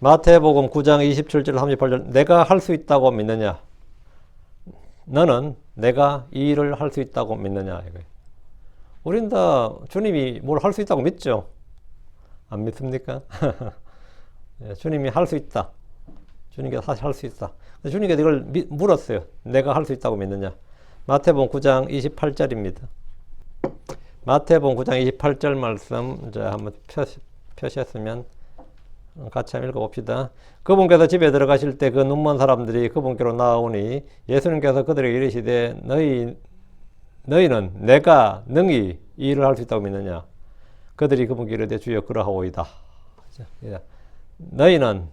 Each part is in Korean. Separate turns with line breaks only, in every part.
마태복음 9장 27절 38절 내가 할 수 있다고 믿느냐? 너는 내가 이 일을 할 수 있다고 믿느냐? 이거예요. 우린 다 주님이 뭘 할 수 있다고 믿죠? 안 믿습니까? 주님이 할 수 있다. 주님께서 사실 할 수 있다. 주님께서 이걸 물었어요. 내가 할 수 있다고 믿느냐? 마태복음 9장 28절입니다. 마태복음 9장 28절 말씀 한번 표시했으면 같이 한번 읽어봅시다. 그분께서 집에 들어가실 때 그 눈먼 사람들이 그분께로 나오니 예수님께서 그들에게 이르시되 너희는 내가 능히 이 일을 할 수 있다고 믿느냐? 그들이 그분께 이르되 주여 그러하오이다. 너희는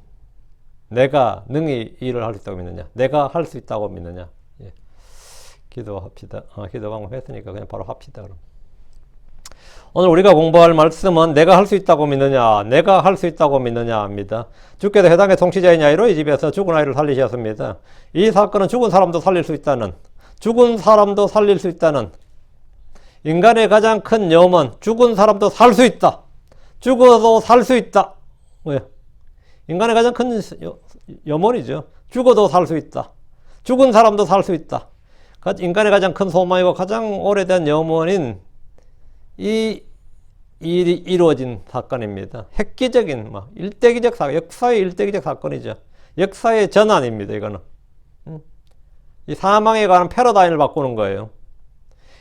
내가 능히 이 일을 할 수 있다고 믿느냐? 내가 할 수 있다고 믿느냐? 예. 기도합시다. 기도 방법 했으니까 그냥 바로 합시다. 그럼. 오늘 우리가 공부할 말씀은 내가 할 수 있다고 믿느냐, 내가 할 수 있다고 믿느냐 합니다. 주께서 해당의 통치자인 야이로의 집에서 죽은 아이를 살리셨습니다. 이 사건은 죽은 사람도 살릴 수 있다는, 죽은 사람도 살릴 수 있다는, 인간의 가장 큰 염원, 죽은 사람도 살 수 있다. 죽어도 살 수 있다. 왜? 인간의 가장 큰 염원이죠. 죽어도 살 수 있다. 죽은 사람도 살 수 있다. 인간의 가장 큰 소망이고 가장 오래된 염원인 이 일이 이루어진 사건입니다. 획기적인, 일대기적 사건, 역사의 일대기적 사건이죠. 역사의 전환입니다, 이거는. 이 사망에 관한 패러다임을 바꾸는 거예요.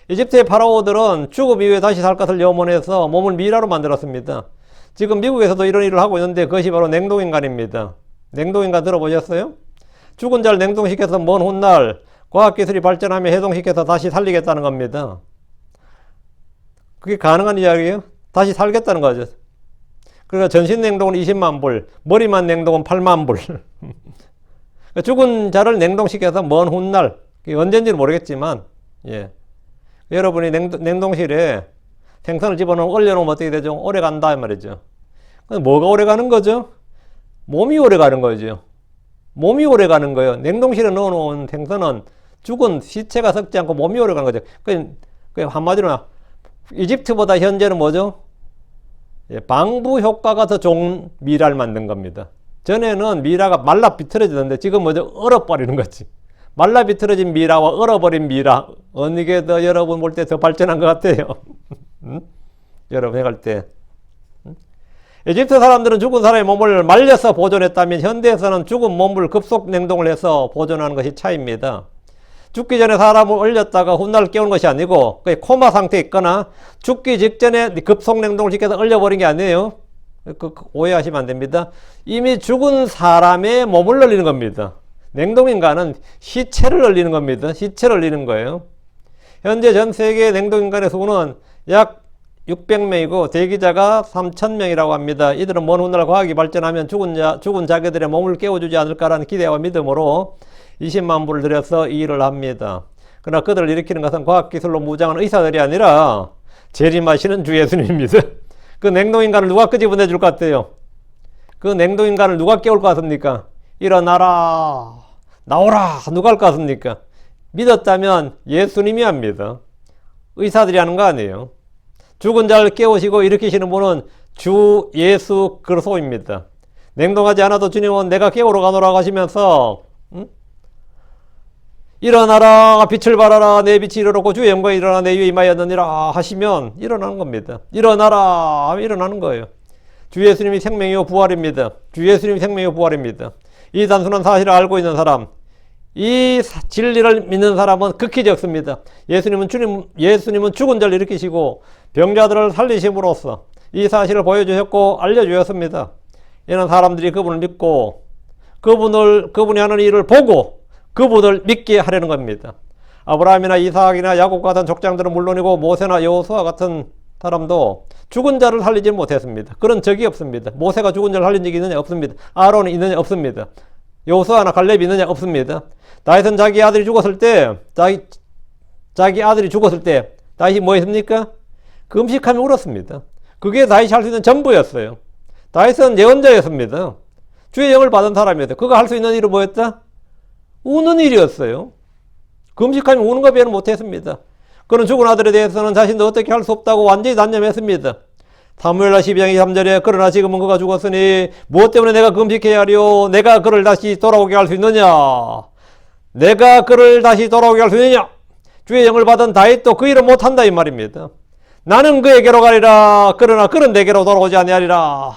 이집트의 파라오들은 죽음 이후에 다시 살 것을 염원해서 몸을 미라로 만들었습니다. 지금 미국에서도 이런 일을 하고 있는데 그것이 바로 냉동인간입니다. 냉동인간 들어보셨어요? 죽은 자를 냉동시켜서 먼 훗날 과학기술이 발전하며 해동시켜서 다시 살리겠다는 겁니다. 그게 가능한 이야기예요? 다시 살겠다는 거죠. 그러니까 전신 냉동은 20만 불, 머리만 냉동은 8만 불. 죽은 자를 냉동시켜서 먼 훗날, 언젠지는 모르겠지만, 예. 여러분이 냉동실에 생선을 집어넣으면 얼려놓으면 어떻게 되죠? 오래 간다, 이 말이죠. 뭐가 오래 가는 거죠? 몸이 오래 가는 거죠. 몸이 오래 가는 거예요. 냉동실에 넣어놓은 생선은 죽은 시체가 썩지 않고 몸이 오래 가는 거죠. 그 한마디로 이집트보다 현재는 뭐죠? 예, 방부 효과가 더 좋은 미라를 만든 겁니다. 전에는 미라가 말라 비틀어지던데 지금 뭐죠? 얼어버리는 거지. 말라 비틀어진 미라와 얼어버린 미라, 어느 게 더 여러분 볼 때 더 발전한 것 같아요? 여러분 해갈 때. 이집트 사람들은 죽은 사람의 몸을 말려서 보존했다면 현대에서는 죽은 몸을 급속 냉동을 해서 보존하는 것이 차이입니다. 죽기 전에 사람을 얼렸다가 훗날 깨우는 것이 아니고 코마 상태에 있거나 죽기 직전에 급속 냉동을 시켜서 얼려버린 게 아니에요. 오해하시면 안 됩니다. 이미 죽은 사람의 몸을 얼리는 겁니다. 냉동인간은 시체를 얼리는 겁니다. 시체를 얼리는 거예요. 현재 전 세계 냉동인간의 수는 약 600명이고 대기자가 3,000명이라고 합니다. 이들은 먼 훗날 과학이 발전하면 죽은 자기들의 몸을 깨워주지 않을까라는 기대와 믿음으로 20만 불을 들여서 이 일을 합니다. 그러나 그들을 일으키는 것은 과학기술로 무장한 의사들이 아니라 재림하시는 주 예수님입니다. 그 냉동인간을 누가 끄집어내 줄 것 같아요? 그 냉동인간을 누가 깨울 것 같습니까? 일어나라, 나오라, 누가 할 것 같습니까? 믿었다면 예수님이 합니다. 의사들이 하는 거 아니에요. 죽은 자를 깨우시고 일으키시는 분은 주 예수 그리스도입니다. 냉동하지 않아도 주님은 내가 깨우러 가노라고 하시면서 일어나라, 빛을 발하라, 내 빛이 이르렀고 주의 영광이 일어나 내 위에 임하였느니라 하시면 일어나는 겁니다. 일어나라 하면 일어나는 거예요. 주 예수님이 생명이요 부활입니다. 주 예수님이 생명이요 부활입니다. 이 단순한 사실을 알고 있는 사람, 이 진리를 믿는 사람은 극히 적습니다. 예수님은 죽은 자를 일으키시고 병자들을 살리심으로써 이 사실을 보여주셨고 알려주셨습니다. 이런 사람들이 그분을 믿고 그분이 하는 일을 보고 그분을 믿게 하려는 겁니다. 아브라함이나 이삭이나 야곱 같은 족장들은 물론이고 모세나 여호수아 같은 사람도 죽은 자를 살리지 못했습니다. 그런 적이 없습니다. 모세가 죽은 자를 살린 적이 있느냐? 없습니다. 아론이 있느냐? 없습니다. 여호수아나 갈렙이 있느냐? 없습니다. 다윗은 자기 아들이 죽었을 때 다윗이 뭐 했습니까? 금식하며 울었습니다. 그게 다윗이 할 수 있는 전부였어요. 다윗은 예언자였습니다. 주의 영을 받은 사람이었어요. 그가 할 수 있는 일은 뭐였다? 우는 일이었어요. 금식하며 우는 것 외에는 못했습니다. 그런 죽은 아들에 대해서는 자신도 어떻게 할 수 없다고 완전히 단념했습니다. 사무엘하 12장 23절에 그러나 지금은 그가 죽었으니 무엇 때문에 내가 금식해야 하리요? 내가 그를 다시 돌아오게 할 수 있느냐? 내가 그를 다시 돌아오게 할 수 있느냐? 주의 영을 받은 다윗도 그 일을 못한다 이 말입니다. 나는 그에게로 가리라. 그러나 그는 내게로 돌아오지 아니하리라.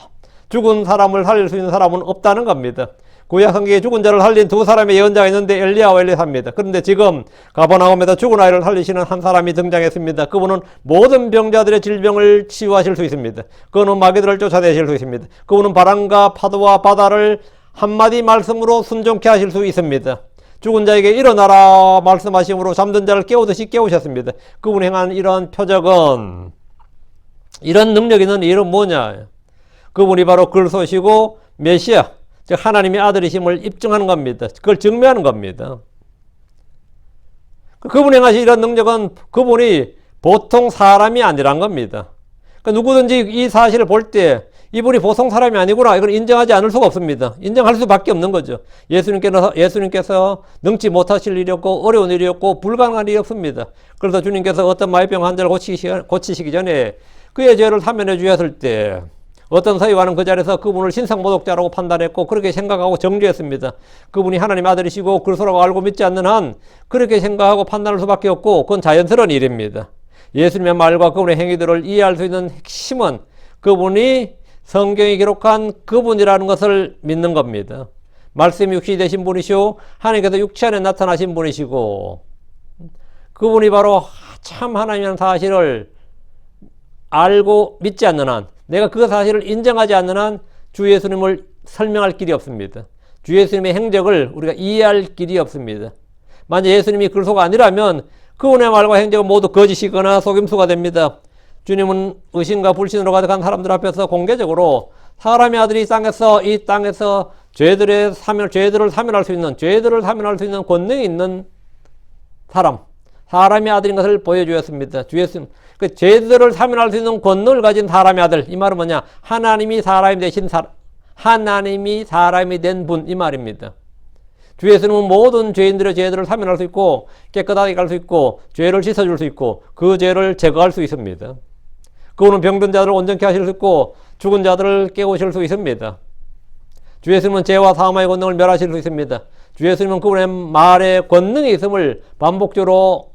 죽은 사람을 살릴 수 있는 사람은 없다는 겁니다. 구약 성경에 죽은 자를 살린 두 사람의 예언자가 있는데 엘리야와 엘리사입니다. 그런데 지금 가버나움에서 죽은 아이를 살리시는 한 사람이 등장했습니다. 그분은 모든 병자들의 질병을 치유하실 수 있습니다. 그분은 마귀들을 쫓아내실 수 있습니다. 그분은 바람과 파도와 바다를 한마디 말씀으로 순종케 하실 수 있습니다. 죽은 자에게 일어나라 말씀하심으로 잠든 자를 깨우듯이 깨우셨습니다. 그분이 행한 이런 표적은, 이런 능력 있는 일은 뭐냐? 그분이 바로 그리스도시고 메시아, 즉 하나님의 아들이심을 입증하는 겁니다. 그걸 증명하는 겁니다. 그분이 행하신 이런 능력은 그분이 보통 사람이 아니란 겁니다. 그러니까 누구든지 이 사실을 볼 때 이분이 보통 사람이 아니구나, 이걸 인정하지 않을 수가 없습니다. 인정할 수밖에 없는 거죠. 예수님께서 능치 못하실 일이 없고 어려운 일이 없고 불가능한 일이 없습니다. 그래서 주님께서 어떤 마비병 환자를 고치시기 전에 그의 죄를 사면해 주셨을 때 어떤 서기관은 그 자리에서 그분을 신성모독자라고 판단했고 그렇게 생각하고 정죄했습니다. 그분이 하나님 아들이시고 그리스도라고 알고 믿지 않는 한 그렇게 생각하고 판단할 수밖에 없고 그건 자연스러운 일입니다. 예수님의 말과 그분의 행위들을 이해할 수 있는 핵심은 그분이 성경이 기록한 그분이라는 것을 믿는 겁니다. 말씀이 육신이 되신 분이시오, 하나님께서 육체 안에 나타나신 분이시고 그분이 바로 참 하나님이라는 사실을 알고 믿지 않는 한, 내가 그 사실을 인정하지 않는 한 주 예수님을 설명할 길이 없습니다. 주 예수님의 행적을 우리가 이해할 길이 없습니다. 만약 예수님이 그리스도가 아니라면 그분의 말과 행적은 모두 거짓이거나 속임수가 됩니다. 주님은 의심과 불신으로 가득한 사람들 앞에서 공개적으로 사람의 아들이 이 땅에서 죄들을 사면할 수 있는 권능이 있는 사람의 아들인 것을 보여주었습니다. 주 예수님, 그 죄들을 사면할 수 있는 권능을 가진 사람의 아들, 이 말은 뭐냐? 하나님이 사람이 된 분, 이 말입니다. 주 예수님은 모든 죄인들의 죄들을 사면할 수 있고 깨끗하게 갈 수 있고 죄를 씻어줄 수 있고 그 죄를 제거할 수 있습니다. 그분은 병든 자들을 온전케 하실 수 있고 죽은 자들을 깨우실 수 있습니다. 주 예수님은 죄와 사망의 권능을 멸하실 수 있습니다. 주 예수님은 그분의 말에 권능이 있음을 반복적으로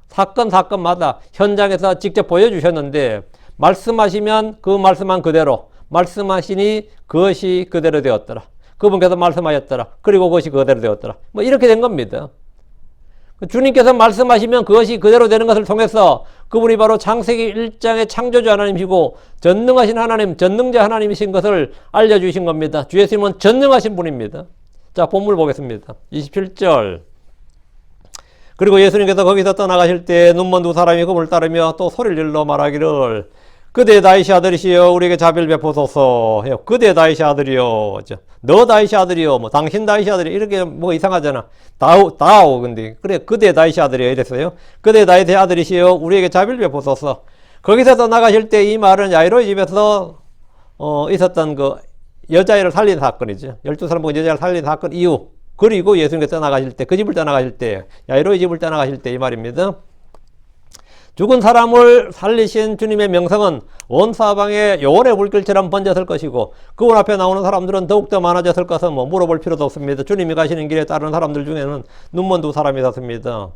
사건마다 현장에서 직접 보여주셨는데 말씀하시면 그 말씀한 그대로 말씀하시니 그것이 그대로 되었더라. 그분께서 말씀하셨더라. 그리고 그것이 그대로 되었더라. 뭐 이렇게 된 겁니다. 주님께서 말씀하시면 그것이 그대로 되는 것을 통해서 그분이 바로 창세기 1장의 창조주 하나님이시고 전능하신 하나님, 전능자 하나님이신 것을 알려주신 겁니다. 주 예수님은 전능하신 분입니다. 자, 본문 보겠습니다. 27절. 그리고 예수님께서 거기서 떠나가실 때 눈먼 두 사람이 그분을 따르며 또 소리를 질러 말하기를 그대 다윗의 아들이시여 우리에게 자비를 베푸소서 해요. 그대 다윗의 아들이요, 너 다윗의 아들이요, 뭐 당신 다윗의 아들이요, 이렇게 뭐 이상하잖아. 다오 근데 그래 그대 다윗의 아들이요 이랬어요. 그대 다윗의 아들이시여 우리에게 자비를 베푸소서. 거기서 떠나가실 때 이 말은 야이로의 집에서 있었던 그 여자애를 살린 사건이죠. 12사람 보고 여자를 살린 사건 이후, 그리고 예수님께서 떠나가실 때, 그 집을 떠나가실 때, 야이로의 집을 떠나가실 때 이 말입니다. 죽은 사람을 살리신 주님의 명성은 온 사방에 요원의 불길처럼 번졌을 것이고 그분 앞에 나오는 사람들은 더욱더 많아졌을 것은 뭐 물어볼 필요도 없습니다. 주님이 가시는 길에 따르는 사람들 중에는 눈먼 두 사람이 있었습니다.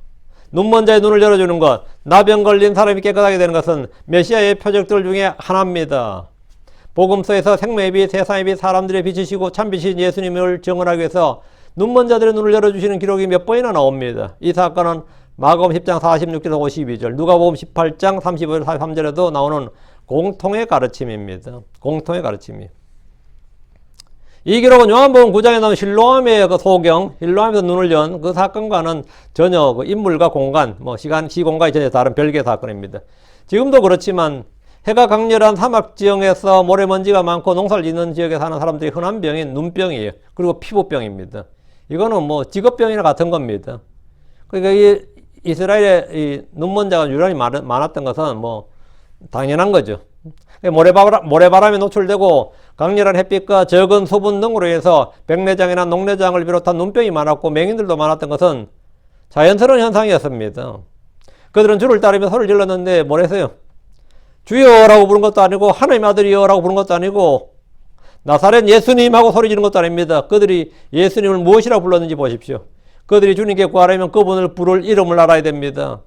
눈먼 자의 눈을 열어주는 것, 나병 걸린 사람이 깨끗하게 되는 것은 메시아의 표적들 중에 하나입니다. 복음서에서 생명의 빛, 세상의 빛, 사람들의 빛이시고 참빛이신 예수님을 증언하기 위해서 눈먼 자들의 눈을 열어주시는 기록이 몇 번이나 나옵니다. 이 사건은 마가복음 10장 46절에서 52절, 누가복음 18장 35절 43절에도 나오는 공통의 가르침입니다. 공통의 가르침이. 이 기록은 요한복음 9장에 나온 실로암의 그 소경, 실로암에서 눈을 연 그 사건과는 전혀 그 인물과 공간, 뭐 시공간이 전혀 다른 별개의 사건입니다. 지금도 그렇지만 해가 강렬한 사막 지형에서 모래먼지가 많고 농사를 짓는 지역에 사는 사람들이 흔한 병인 눈병이에요. 그리고 피부병입니다. 이거는 뭐 직업병이나 같은 겁니다. 그러니까 이 이스라엘에 이 눈먼자가 유난히 많았던 것은 뭐 당연한 거죠. 모래바람에 노출되고 강렬한 햇빛과 적은 수분 등으로 해서 백내장이나 녹내장을 비롯한 눈병이 많았고 맹인들도 많았던 것은 자연스러운 현상이었습니다. 그들은 주를 따르며 소리를 질렀는데 뭐랬어요? 주여라고 부른 것도 아니고 하나님 아들이여라고 부른 것도 아니고 나사렛 예수님하고 소리 지른 것도 아닙니다. 그들이 예수님을 무엇이라고 불렀는지 보십시오. 그들이 주님께 구하려면 그분을 부를 이름을 알아야 됩니다.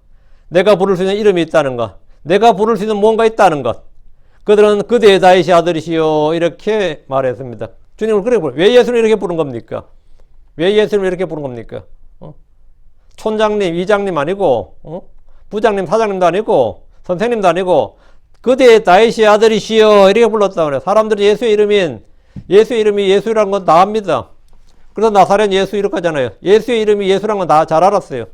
내가 부를 수 있는 이름이 있다는 것, 내가 부를 수 있는 뭔가 있다는 것. 그들은 그대의 다윗의 아들이시여 이렇게 말했습니다. 주님을 그렇게 부르. 왜 예수님을 이렇게 부른 겁니까? 왜 예수님을 이렇게 부른 겁니까? 촌장님, 이장님 아니고 부장님, 사장님도 아니고 선생님도 아니고 그대의 다윗의 아들이시여 이렇게 불렀다고 그래요. 사람들이 예수의 이름이 예수라는 건 다 압니다. 그래서 나사렛 예수 이렇게 하잖아요. 예수의 이름이 예수라는 건 다 잘 알았어요.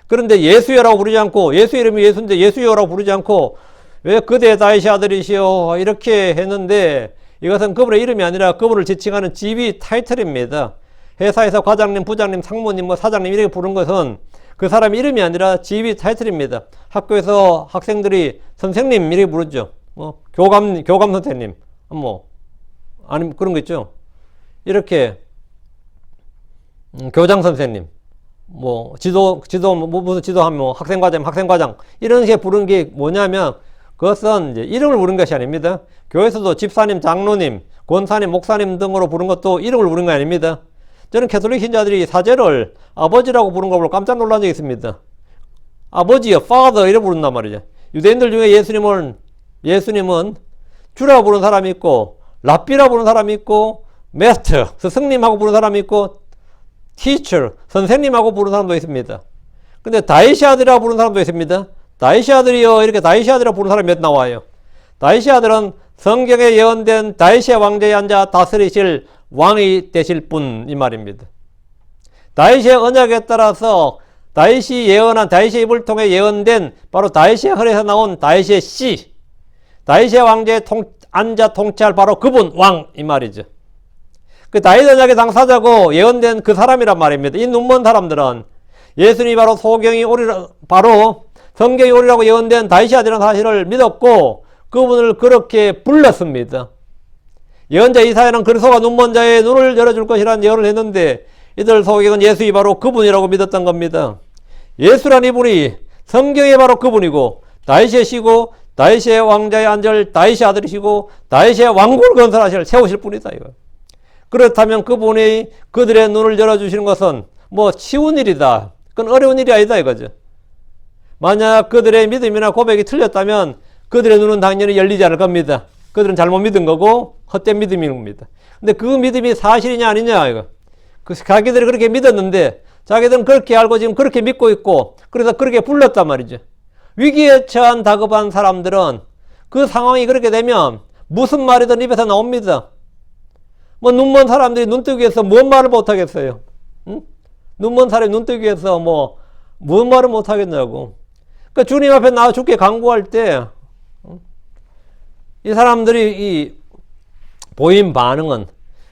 그런데 예수여라고 부르지 않고 예수 이름이 예수인데 예수여라고 부르지 않고 왜 그대의 다윗의 아들이시여 이렇게 했는데 이것은 그분의 이름이 아니라 그분을 지칭하는 지위 타이틀입니다. 회사에서 과장님, 부장님, 상무님, 사장님 이렇게 부른 것은 그 사람 이름이 아니라 지위 타이틀입니다. 학교에서 학생들이 선생님 이렇게 부르죠. 교감 선생님, 아니면 그런 거 있죠. 이렇게 교장 선생님, 무슨 지도하면 학생과장 이런 게 부른 게 뭐냐면 그것은 이제 이름을 부른 것이 아닙니다. 교회에서도 집사님, 장로님, 권사님, 목사님 등으로 부른 것도 이름을 부른 거 아닙니다. 저는 캐톨릭 신자들이 사제를 아버지라고 부른 걸 보고 깜짝 놀란 적이 있습니다. 아버지요, father 이렇게 부른단 말이죠. 유대인들 중에 예수님은 주라고 부르는 사람이 있고 랍비라고 부르는 사람이 있고 master, 스승님하고 부르는 사람이 있고 teacher, 선생님하고 부르는 사람도 있습니다. 근데 다윗의 아들이라고 부르는 사람도 있습니다. 다윗의 아들이요 이렇게 다윗의 아들이라고 부르는 사람이 몇 나와요. 다윗의 아들은 성경에 예언된 다윗의 왕좌에 앉아 다스리실 왕이 되실 분 이 말입니다. 다윗의 언약에 따라서 다윗이 예언한 다윗의 입을 통해 예언된 바로 다윗의 혈에서 나온 다윗의 씨, 다윗의 왕좌에 앉아 통치할 바로 그분 왕 이 말이죠. 그 다윗 언약의 당사자고 예언된 그 사람이란 말입니다. 이 눈먼 사람들은 예수님이 바로 바로 성경이 오리라고 예언된 다윗의 아들이라는 사실을 믿었고 그분을 그렇게 불렀습니다. 예언자 이사야는 그리스도가 눈먼 자의 눈을 열어줄 것이라는 예언을 했는데 이들 속에는 예수이 바로 그분이라고 믿었던 겁니다. 예수란 이분이 성경이 바로 그분이고 다윗의 시고 다윗의 왕자에 앉을 다윗의 아들이시고 다윗의 왕국을 건설하실 세우실 분이다 이거. 그렇다면 그분이 그들의 눈을 열어주시는 것은 쉬운 일이다. 그건 어려운 일이 아니다 이거죠. 만약 그들의 믿음이나 고백이 틀렸다면 그들의 눈은 당연히 열리지 않을 겁니다. 그들은 잘못 믿은 거고 헛된 믿음인 겁니다. 근데 그 믿음이 사실이냐 아니냐 이거. 자기들이 그렇게 믿었는데 자기들은 그렇게 알고 지금 그렇게 믿고 있고 그래서 그렇게 불렀단 말이죠. 위기에 처한 다급한 사람들은 그 상황이 그렇게 되면 무슨 말이든 입에서 나옵니다. 눈먼 사람들이 눈뜨기 위해서 뭔 말을 못하겠어요. 응? 눈먼 사람이 눈뜨기 위해서 뭔 말을 못하겠냐고. 그러니까 주님 앞에 나와 죽게 간구할 때 이 사람들이 보인 반응은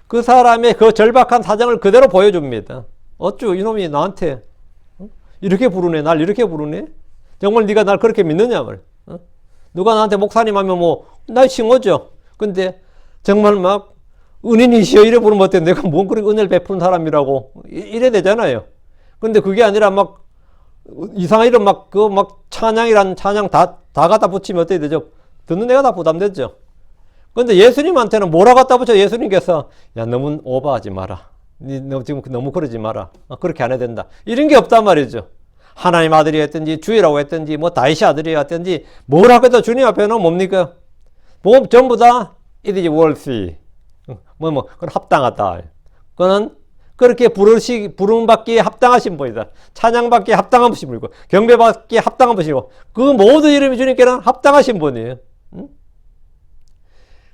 그 사람의 그 절박한 사정을 그대로 보여줍니다. 어쭈 이놈이 나한테 이렇게 부르네, 날 이렇게 부르네. 정말 네가 날 그렇게 믿느냐 말. 누가 나한테 목사님 하면 날 칭호죠. 근데 정말 막 은인이시여 이래 부르면 어때? 내가 뭔 그런 은혜를 베푸는 사람이라고 이래 되잖아요. 근데 그게 아니라 이상한 이름 찬양이란 찬양 다 갖다 붙이면 어떻게 되죠? 듣는 애가 다 부담되죠. 근데 예수님한테는 뭐라 갖다 붙여? 예수님께서 야 너무 오버하지 마라. 너 지금 너무 그러지 마라. 그렇게 안 해야 된다. 이런 게 없단 말이죠. 하나님 아들이 했든지 주의라고 했든지 다윗의 아들이 했든지 뭐라고 해도 주님 앞에는 뭡니까? 전부 다 it is worthy. 그건 합당하다. 그거는 그렇게 부름받기에 합당하신 분이다. 찬양받기에 합당한 분이고 경배받기에 합당한 분이고 그 모든 이름이 주님께는 합당하신 분이에요. 응?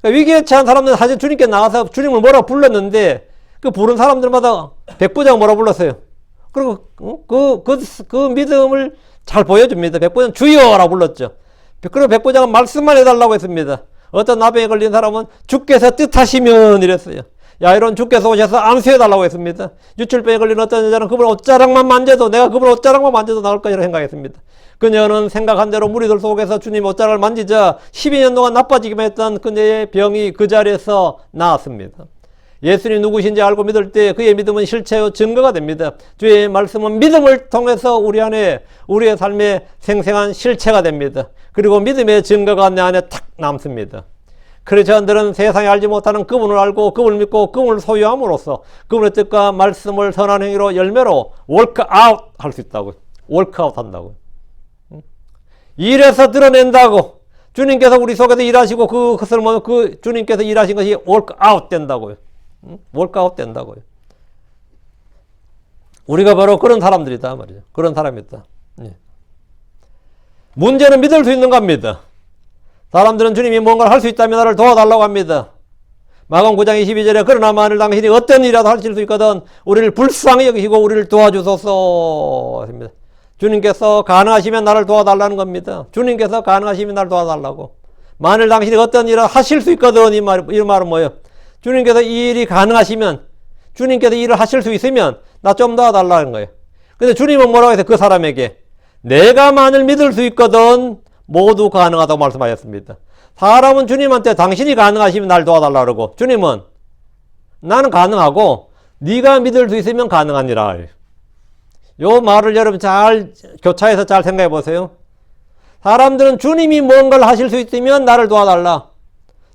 그러니까 위기에 처한 사람들은 사실 주님께 나가서 주님을 뭐라고 불렀는데 그 부른 사람들마다 백부장 뭐라고 불렀어요. 그리고 그 믿음을 잘 보여줍니다. 백부장 주여라고 불렀죠. 그리고 백부장은 말씀만 해달라고 했습니다. 어떤 나병에 걸린 사람은 주께서 뜻하시면 이랬어요. 야이론 주께서 오셔서 안수해달라고 했습니다. 유출병에 걸린 어떤 여자는 그분 옷자락만 만져도 내가 그분 옷자락만 만져도 나을 것이라고 생각했습니다. 그녀는 생각한 대로 무리들 속에서 주님 옷자락을 만지자 12년 동안 나빠지기만 했던 그녀의 병이 그 자리에서 나았습니다. 예수님이 누구신지 알고 믿을 때 그의 믿음은 실체요 증거가 됩니다. 주의 말씀은 믿음을 통해서 우리 안에 우리의 삶에 생생한 실체가 됩니다. 그리고 믿음의 증거가 내 안에 탁 남습니다. 크리스천들은 세상에 알지 못하는 그분을 알고 그분을 믿고 그분을 소유함으로써 그분의 뜻과 말씀을 선한 행위로 열매로 월크아웃 할 수 있다고요. 월크아웃 한다고요. 일해서 드러낸다고. 주님께서 우리 속에서 일하시고 그것을 그 주님께서 일하신 것이 월크아웃 된다고요. 월크아웃 된다고요. 우리가 바로 그런 사람들이다 말이죠. 그런 사람이다. 예. 문제는 믿을 수 있는 겁니다. 사람들은 주님이 뭔가를 할 수 있다면 나를 도와달라고 합니다. 마가복음 9장 22절에 그러나 만일 당신이 어떤 일이라도 하실 수 있거든 우리를 불쌍히 여기시고 우리를 도와주소서 합니다. 주님께서 가능하시면 나를 도와달라는 겁니다. 주님께서 가능하시면 나를 도와달라고. 만일 당신이 어떤 일을 하실 수 있거든 이 말은 뭐예요? 주님께서 이 일이 가능하시면 주님께서 이 일을 하실 수 있으면 나 좀 도와달라는 거예요. 근데 주님은 뭐라고 해서 그 사람에게 내가 만일 믿을 수 있거든 모두 가능하다고 말씀하셨습니다. 사람은 주님한테 당신이 가능하시면 날 도와달라 그러고 주님은 나는 가능하고 네가 믿을 수 있으면 가능하니라. 요 말을 여러분 잘 교차해서 잘 생각해 보세요. 사람들은 주님이 뭔가를 하실 수 있으면 나를 도와달라.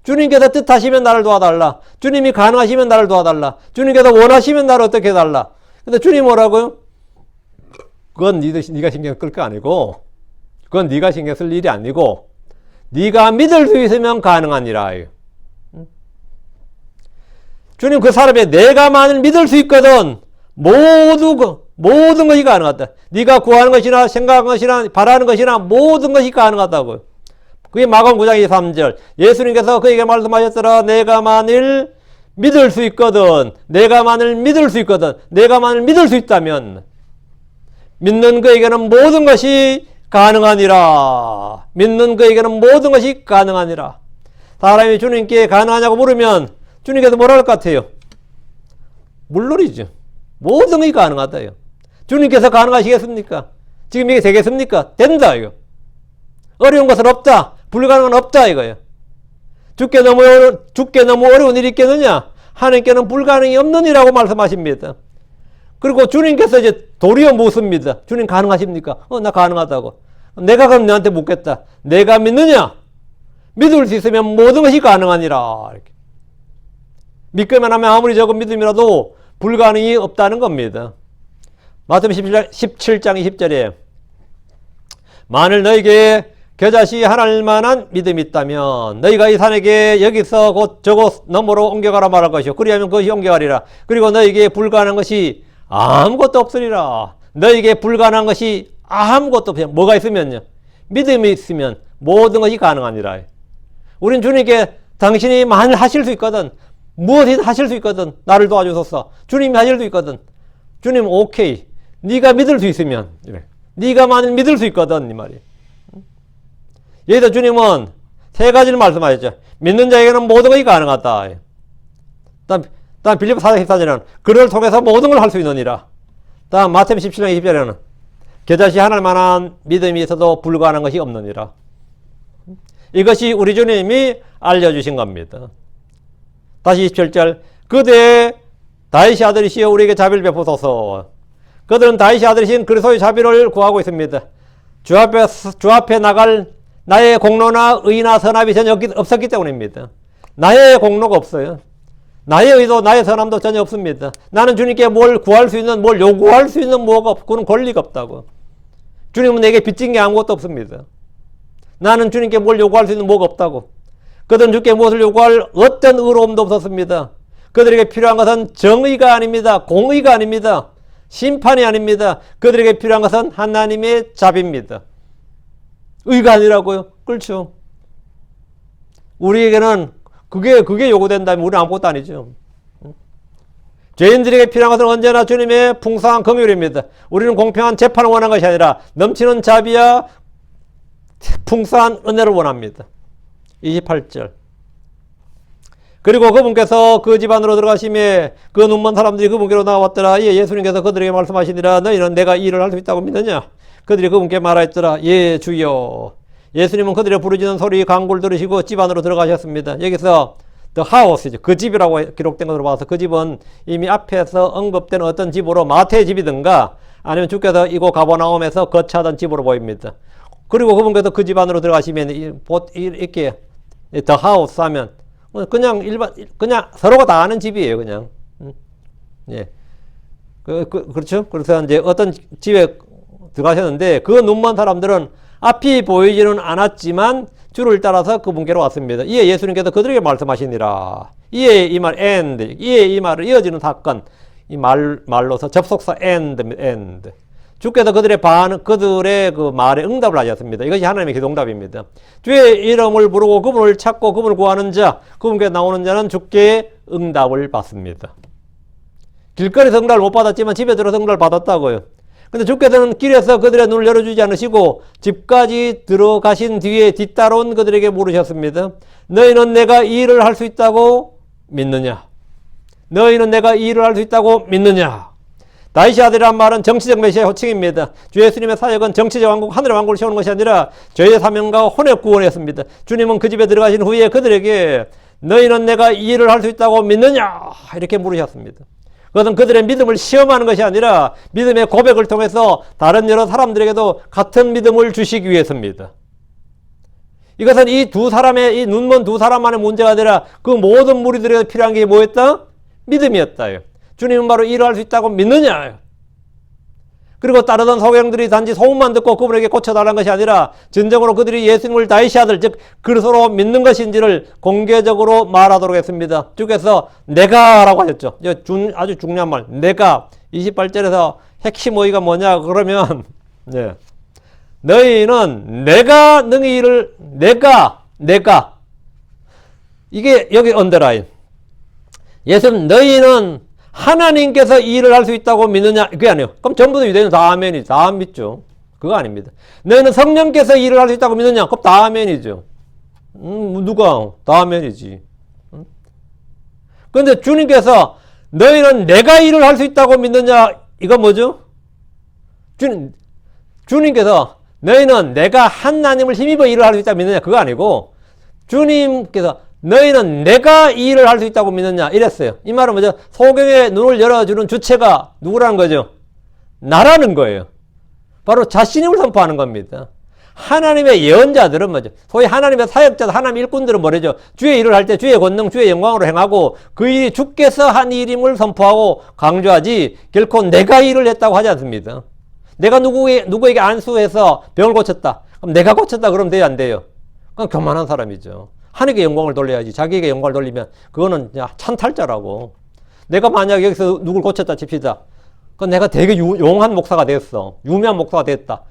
주님께서 뜻하시면 나를 도와달라. 주님이 가능하시면 나를 도와달라. 주님께서 원하시면 나를 어떻게 해달라. 근데 주님 뭐라고요? 그건 네가 신경 끌 거 아니고 그건 네가 신경 쓸 일이 아니고 네가 믿을 수 있으면 가능하니라. 주님 그 사람의 내가 만일 믿을 수 있거든 모든 것이 가능하다. 네가 구하는 것이나 생각하는 것이나 바라는 것이나 모든 것이 가능하다고요. 그게 마가복음 9장 23절 예수님께서 그에게 말씀하셨더라. 내가 만일 믿을 수 있거든 내가 만일 믿을 수 있거든 내가 만일 믿을 수 있다면 믿는 그에게는 모든 것이 가능하니라. 믿는 그에게는 모든 것이 가능하니라. 사람이 주님께 가능하냐고 물으면 주님께서 뭐라 할 것 같아요? 물론이죠. 모든 것이 가능하다요. 주님께서 가능하시겠습니까? 지금 이게 되겠습니까? 된다 이거. 어려운 것은 없다. 불가능은 없다 이거예요. 죽게 너무 어려운 일이 있겠느냐? 하나님께는 불가능이 없느니라고 말씀하십니다. 그리고 주님께서 이제 도리어 묻습니다. 주님 가능하십니까? 나 가능하다고. 내가 그럼 너한테 묻겠다. 내가 믿느냐? 믿을 수 있으면 모든 것이 가능하니라. 이렇게. 믿기만 하면 아무리 적은 믿음이라도 불가능이 없다는 겁니다. 마태복음 17장 20절에 만일 너에게 겨자씨 하나일 만한 믿음이 있다면 너희가 이 산에게 여기서 곧 저곳 너머로 옮겨가라 말할 것이요 그리하면 그것이 옮겨가리라. 그리고 너에게 불가능한 것이 아무것도 없으리라. 너에게 불가능한 것이 아무것도 없어요. 뭐가 있으면요? 믿음이 있으면 모든 것이 가능하니라. 우린 주님께 당신이 만일 하실 수 있거든 무엇이든 하실 수 있거든 나를 도와주소서. 주님이 하실 수 있거든 주님 오케이 네가 믿을 수 있으면 이래. 네가 만일 믿을 수 있거든 이 말이에요. 여기서 주님은 세 가지를 말씀하셨죠. 믿는 자에게는 모든 것이 가능하다. 다음 빌립보 4장 14절에는 그를 통해서 모든 걸 할 수 있느니라. 다음 마태복음 17장 20절에는 겨자씨 하나일 만한 믿음이 있어도 불가능한 것이 없느니라. 이것이 우리 주님이 알려주신 겁니다. 다시 27절 그대 다윗의 아들이시여 우리에게 자비를 베푸소서. 그들은 다윗의 아들이신 그리스도의 자비를 구하고 있습니다. 주 앞에 나갈 나의 공로나 의나 선함이 전혀 없었기 때문입니다. 나의 공로가 없어요. 나의 의도 나의 선함도 전혀 없습니다. 나는 주님께 뭘 구할 수 있는 뭘 요구할 수 있는 뭐가 없고 그런 권리가 없다고. 주님은 내게 빚진 게 아무것도 없습니다. 나는 주님께 뭘 요구할 수 있는 뭐가 없다고. 그들은 주께 무엇을 요구할 어떤 의로움도 없었습니다. 그들에게 필요한 것은 정의가 아닙니다. 공의가 아닙니다. 심판이 아닙니다. 그들에게 필요한 것은 하나님의 자비입니다. 의가 아니라고요? 그렇죠. 우리에게는 그게 요구된다면 우리는 아무것도 아니죠. 죄인들에게 필요한 것은 언제나 주님의 풍성한 긍휼입니다. 우리는 공평한 재판을 원하는 것이 아니라 넘치는 자비와 풍성한 은혜를 원합니다. 28절 그리고 그분께서 그 집안으로 들어가심에 그 눈먼 사람들이 그분께로 나왔더라. 예수님께서 그들에게 말씀하시니라. 너희는 내가 이 일을 할 수 있다고 믿느냐? 그들이 그분께 말하였더라. 예 주여. 예수님은 그들의 부르짖는 소리 간구를 들으시고 집 안으로 들어가셨습니다. 여기서 the house이죠. 그 집이라고 기록된 것으로 봐서 그 집은 이미 앞에서 언급된 어떤 집으로 마태의 집이든가 아니면 주께서 이곳 가버나움에서 거처하던 집으로 보입니다. 그리고 그분께서 그 집 안으로 들어가시면 이렇게 the house 하면 그냥 서로가 다 아는 집이에요. 그냥. 예. 그렇죠? 그래서 이제 어떤 집에 들어가셨는데 그 눈먼 사람들은 앞이 보이지는 않았지만 줄을 따라서 그분께로 왔습니다. 이에 예수님께서 그들에게 말씀하시니라. 이에 이 말 and, 이에 이 말을 이어지는 사건, 이 말로서 접속사 and. 주께서 그들의 그 말에 응답을 하셨습니다. 이것이 하나님의 기도응답입니다. 주의 이름을 부르고 그분을 찾고 그분을 구하는 자, 그분께 나오는 자는 주께 응답을 받습니다. 길거리에서 응답을 못 받았지만 집에 들어서 응답을 받았다고요. 근데 주께서는 길에서 그들의 눈을 열어주지 않으시고 집까지 들어가신 뒤에 뒤따라온 그들에게 물으셨습니다. 너희는 내가 이 일을 할 수 있다고 믿느냐? 너희는 내가 이 일을 할 수 있다고 믿느냐? 다윗의 아들이란 말은 정치적 메시아의 호칭입니다. 주 예수님의 사역은 정치적 왕국, 하늘의 왕국을 세우는 것이 아니라 죄의 사명과 혼의 구원이었습니다. 주님은 그 집에 들어가신 후에 그들에게 너희는 내가 이 일을 할 수 있다고 믿느냐? 이렇게 물으셨습니다. 그것은 그들의 믿음을 시험하는 것이 아니라 믿음의 고백을 통해서 다른 여러 사람들에게도 같은 믿음을 주시기 위해서입니다. 이것은 이 눈먼 두 사람만의 문제가 아니라 그 모든 무리들에게 필요한 게 뭐였다? 믿음이었다요. 주님은 바로 일을 할 수 있다고 믿느냐? 그리고 따르던 소경들이 단지 소문만 듣고 그분에게 고쳐달라는 것이 아니라 진정으로 그들이 예수님을 다윗의 아들, 즉 그리스도로 믿는 것인지를 공개적으로 말하도록 했습니다. 주께서 내가 라고 하셨죠. 아주 중요한 말. 내가 28절에서 핵심 어휘가 뭐냐 그러면 네. 너희는 내가 능히 일을 내가 이게 여기 언더라인. 예수님 너희는 하나님께서 이 일을 할 수 있다고 믿느냐? 그게 아니에요. 그럼 전부 다 유대인은 다 아멘이죠. 다 믿죠. 그거 아닙니다. 너희는 성령께서 이 일을 할 수 있다고 믿느냐? 그럼 다 아멘이죠. 누가? 다 아멘이지. 그런데 주님께서 너희는 내가 이 일을 할 수 있다고 믿느냐? 이건 뭐죠? 주님께서 너희는 내가 하나님을 힘입어 일을 할 수 있다고 믿느냐? 그거 아니고 주님께서 너희는 내가 이 일을 할 수 있다고 믿느냐? 이랬어요. 이 말은 뭐죠? 소경의 눈을 열어주는 주체가 누구라는 거죠? 나라는 거예요. 바로 자신임을 선포하는 겁니다. 하나님의 예언자들은 뭐죠? 소위 하나님의 사역자들, 하나님 일꾼들은 뭐래죠? 주의 일을 할 때 주의 권능, 주의 영광으로 행하고 그 일이 주께서 한 일임을 선포하고 강조하지 결코 내가 일을 했다고 하지 않습니다. 내가 누구에게 안수해서 병을 고쳤다. 그럼 내가 고쳤다 그러면 돼요, 안 돼요? 그건 교만한 사람이죠. 하나님께 영광을 돌려야지. 자기에게 영광을 돌리면 그거는 찬탈자라고. 내가 만약 여기서 누굴 고쳤다 칩시다. 그건 내가 되게 용한 목사가 됐어. 유명한 목사가 됐다.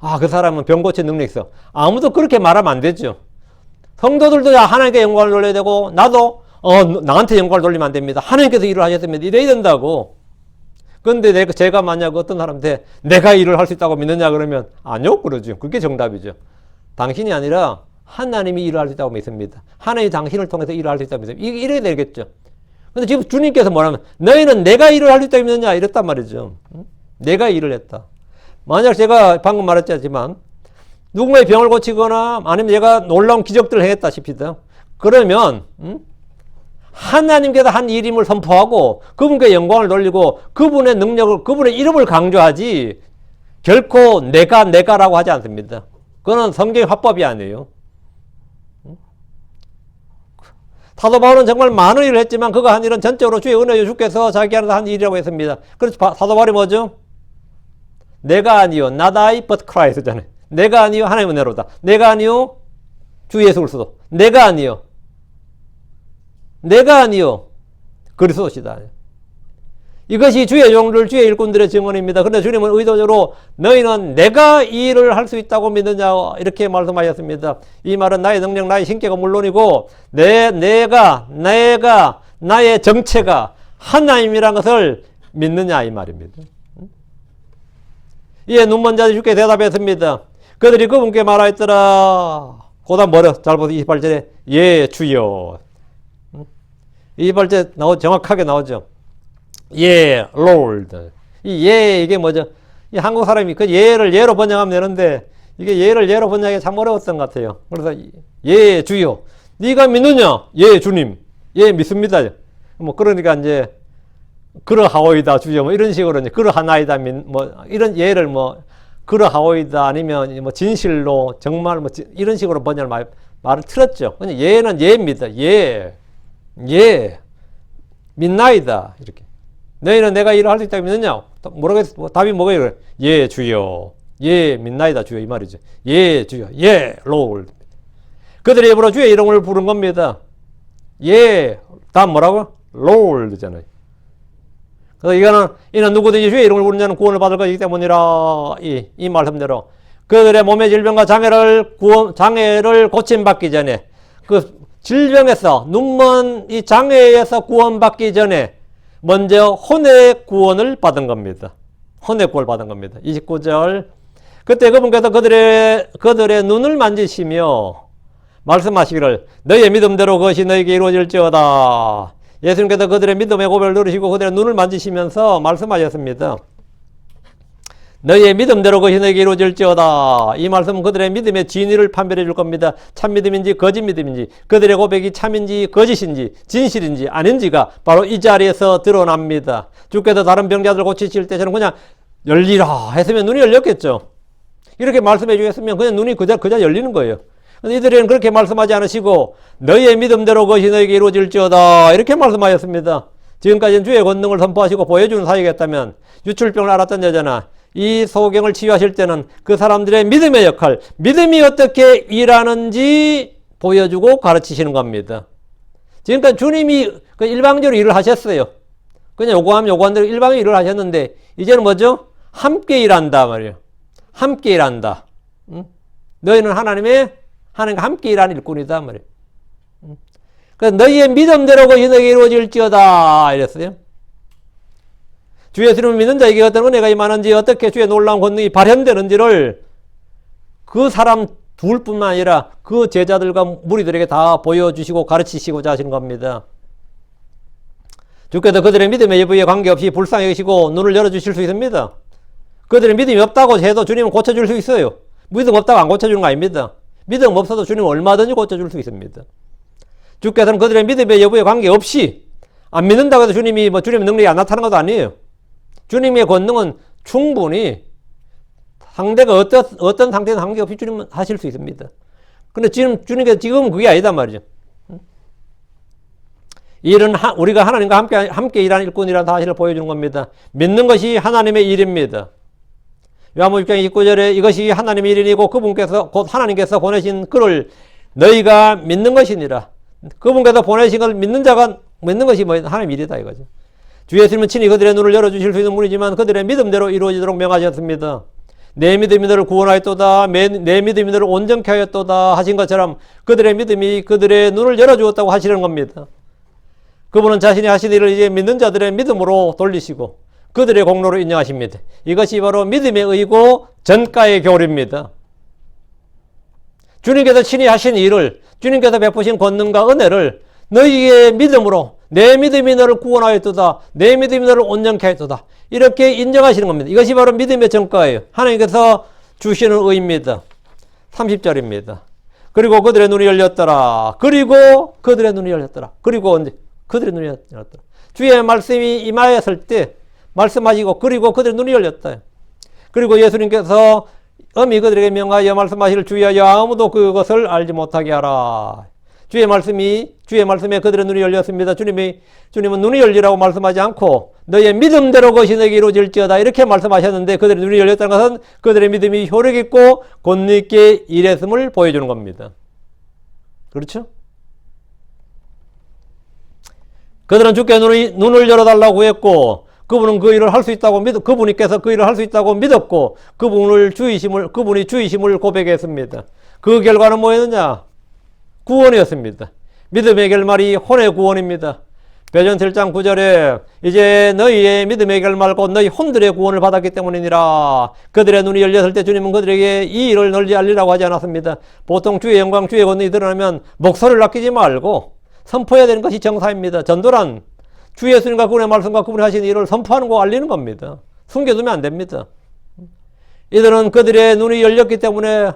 아, 그 사람은 병 고칠 능력이 있어. 아무도 그렇게 말하면 안 되죠. 성도들도 하나님께 영광을 돌려야 되고 나도 나한테 영광을 돌리면 안 됩니다. 하나님께서 일을 하셨습니다. 이래야 된다고. 그런데 제가 만약 어떤 사람한테 내가 일을 할 수 있다고 믿느냐 그러면 아니요 그러죠. 그게 정답이죠. 당신이 아니라 하나님이 일을 할 수 있다고 믿습니다. 하나님이 당신을 통해서 일을 할 수 있다고 믿습니다. 이래야 되겠죠. 근데 지금 주님께서 뭐라면 너희는 내가 일을 할 수 있다고 믿느냐 이랬단 말이죠. 내가 일을 했다. 만약 제가 방금 말했지만 누군가의 병을 고치거나 아니면 얘가 놀라운 기적들을 행했다 싶이다. 그러면 하나님께서 한 일임을 선포하고 그분께 영광을 돌리고 그분의 능력을 그분의 이름을 강조하지 결코 내가라고 하지 않습니다. 그거는 성경의 화법이 아니에요. 사도 바울은 정말 많은 일을 했지만 그가 한 일은 전적으로 주의 은혜여 주께서 자기 안에서 한 일이라고 했습니다. 그래서 사도 바울이 뭐죠? 내가 아니요 not I but Christ잖아요. 내가 아니요 하나님의 은혜로다. 내가 아니요 주 예수 그리스도. 내가 아니요 그리스도시다. 이것이 주의 종들, 주의 일꾼들의 증언입니다. 그런데 주님은 의도적으로 너희는 내가 이 일을 할 수 있다고 믿느냐 이렇게 말씀하셨습니다. 이 말은 나의 능력, 나의 신격은 물론이고 내가 나의 정체가 하나님이라는 것을 믿느냐 이 말입니다. 이에 눈먼 자들이 주께 대답했습니다. 그들이 그분께 말하였더라. 고단 뭐래? 잘 보세요. 28절에 예 주여. 28절 정확하게 나오죠. 예, Lord. 이 예, 이게 뭐죠? 이 한국 사람이 그 예를 예로 번역하면 되는데, 이게 예를 예로 번역하기 참 어려웠던 것 같아요. 그래서, 예, 주요. 네가 믿느냐? 예, 주님. 예, 믿습니다. 뭐, 그러니까 이제, 그러하오이다, 주여. 뭐, 이런 식으로 이제, 그러하나이다, 뭐, 이런 예를 뭐, 그러하오이다, 아니면 뭐, 진실로, 정말 뭐, 이런 식으로 번역을 말을 틀었죠. 그냥 예는 예입니다. 예. 예. 믿나이다. 이렇게. 너희는 내가 일을 할 수 있다고 믿느냐? 뭐라고 답이 뭐예요? 예, 주여. 예, 믿나이다, 주여. 이 말이죠. 예, 주여. 예, Lord. 그들의 입으로 주의 이름을 부른 겁니다. 예, 다음 뭐라고? Lord잖아요. 그래서 이는 누구든지 주의 이름을 부르는 자는 구원을 받을 것이기 때문이라. 이 말씀대로. 그들의 몸의 질병과 장애를 고침받기 전에, 그 질병에서, 눈먼 이 장애에서 구원받기 전에, 먼저 혼의 구원을 받은 겁니다. 혼의 구원을 받은 겁니다. 29절. 그때 그분께서 그들의 눈을 만지시며 말씀하시기를 너희의 믿음대로 그것이 너희에게 이루어질지어다. 예수님께서 그들의 믿음의 고백을 누르시고 그들의 눈을 만지시면서 말씀하셨습니다. 너희의 믿음대로 그것이 너희에게 이루어질지어다. 이 말씀은 그들의 믿음의 진위를 판별해 줄 겁니다. 참 믿음인지 거짓 믿음인지, 그들의 고백이 참인지 거짓인지 진실인지 아닌지가 바로 이 자리에서 드러납니다. 주께서 다른 병자들 고치실 때 저는 그냥 열리라 했으면 눈이 열렸겠죠. 이렇게 말씀해 주셨으면 그냥 눈이 그자 열리는 거예요. 근데 이들은 그렇게 말씀하지 않으시고 너희의 믿음대로 그것이 너희에게 이루어질지어다 이렇게 말씀하셨습니다. 지금까지는 주의 권능을 선포하시고 보여주는 사역이었다면 유출병을 앓았던 여자나 이 소경을 치유하실 때는 그 사람들의 믿음의 역할, 믿음이 어떻게 일하는지 보여주고 가르치시는 겁니다. 지금까지 주님이 일방적으로 일을 하셨어요. 그냥 요구하면 요구한 대로 일방적으로 일을 하셨는데 이제는 뭐죠? 함께 일한다 말이에요. 함께 일한다. 너희는 하나님과 함께 일하는 일꾼이다 말이에요. 그래서 너희의 믿음대로 그것이 너희에게 이루어질지어다 이랬어요. 주 예수님을 믿는 자에게 어떤 은혜가 임하는지 어떻게 주의 놀라운 권능이 발현되는지를 그 사람 둘뿐만 아니라 그 제자들과 무리들에게 다 보여주시고 가르치시고자 하시는 겁니다. 주께서 그들의 믿음의 여부에 관계없이 불쌍히 여기시고 눈을 열어주실 수 있습니다. 그들의 믿음이 없다고 해도 주님은 고쳐줄 수 있어요. 믿음 없다고 안 고쳐주는 거 아닙니다. 믿음 없어도 주님은 얼마든지 고쳐줄 수 있습니다. 주께서는 그들의 믿음의 여부에 관계없이 안 믿는다고 해도 주님의 능력이 안 나타나는 것도 아니에요. 주님의 권능은 충분히 상대가 어떤 상태든 관계없이 주님은 하실 수 있습니다. 근데 주님께서 지금은 그게 아니다 말이죠. 일은 우리가 하나님과 함께 일하는 일꾼이라는 사실을 보여주는 겁니다. 믿는 것이 하나님의 일입니다. 요한복음 6장 29절에 이것이 하나님의 일이고 그분께서 곧 하나님께서 보내신 그를 너희가 믿는 것이니라. 그분께서 보내신 걸 믿는 자가 믿는 것이 하나님의 일이다 이거죠. 주 예수님은 친히 그들의 눈을 열어주실 수 있는 분이지만 그들의 믿음대로 이루어지도록 명하셨습니다. 내 믿음이 너를 구원하였도다. 내 믿음이 너를 온전케 하였도다 하신 것처럼 그들의 믿음이 그들의 눈을 열어주었다고 하시는 겁니다. 그분은 자신이 하신 일을 이제 믿는 자들의 믿음으로 돌리시고 그들의 공로로 인정하십니다. 이것이 바로 믿음의 의고 전가의 교리입니다. 주님께서 친히 하신 일을 주님께서 베푸신 권능과 은혜를 너희의 믿음으로 내 믿음이 너를 구원하였도다. 내 믿음이 너를 온전케 하였도다. 이렇게 인정하시는 겁니다. 이것이 바로 믿음의 전가예요. 하나님께서 주시는 의입니다. 30절입니다. 그리고 그들의 눈이 열렸더라. 그리고 그들의 눈이 열렸더라. 그리고 언제? 그들의 눈이 열렸더라. 주의 말씀이 임하였을 때 말씀하시고 그리고 그들의 눈이 열렸다. 그리고 예수님께서 엄히 그들에게 명하여 말씀하시기를 주의하여 아무도 그것을 알지 못하게 하라. 주의 말씀에 그들의 눈이 열렸습니다. 주님은 눈이 열리라고 말씀하지 않고 너의 믿음대로 그것이 너에게 이루어질지어다 이렇게 말씀하셨는데 그들의 눈이 열렸다는 것은 그들의 믿음이 효력 있고 권능 있게 일했음을 보여주는 겁니다. 그렇죠? 그들은 주께 눈을 열어달라고 했고 그분은 그 일을 할 수 있다고 그분께서 그 일을 할 수 있다고 믿었고 그분이 주이심을 고백했습니다. 그 결과는 뭐였느냐? 구원이었습니다. 믿음의 결말이 혼의 구원입니다. 베드로 7장 9절에 이제 너희의 믿음의 결말 곧 너희 혼들의 구원을 받았기 때문이니라. 그들의 눈이 열렸을 때 주님은 그들에게 이 일을 널리 알리라고 하지 않았습니다. 보통 주의 영광 주의 권능이 드러나면 목소리를 아끼지 말고 선포해야 되는 것이 정사입니다. 전도란 주 예수님과 그분의 말씀과 그분이 하신 일을 선포하는 거 알리는 겁니다. 숨겨두면 안 됩니다. 이들은 그들의 눈이 열렸기 때문에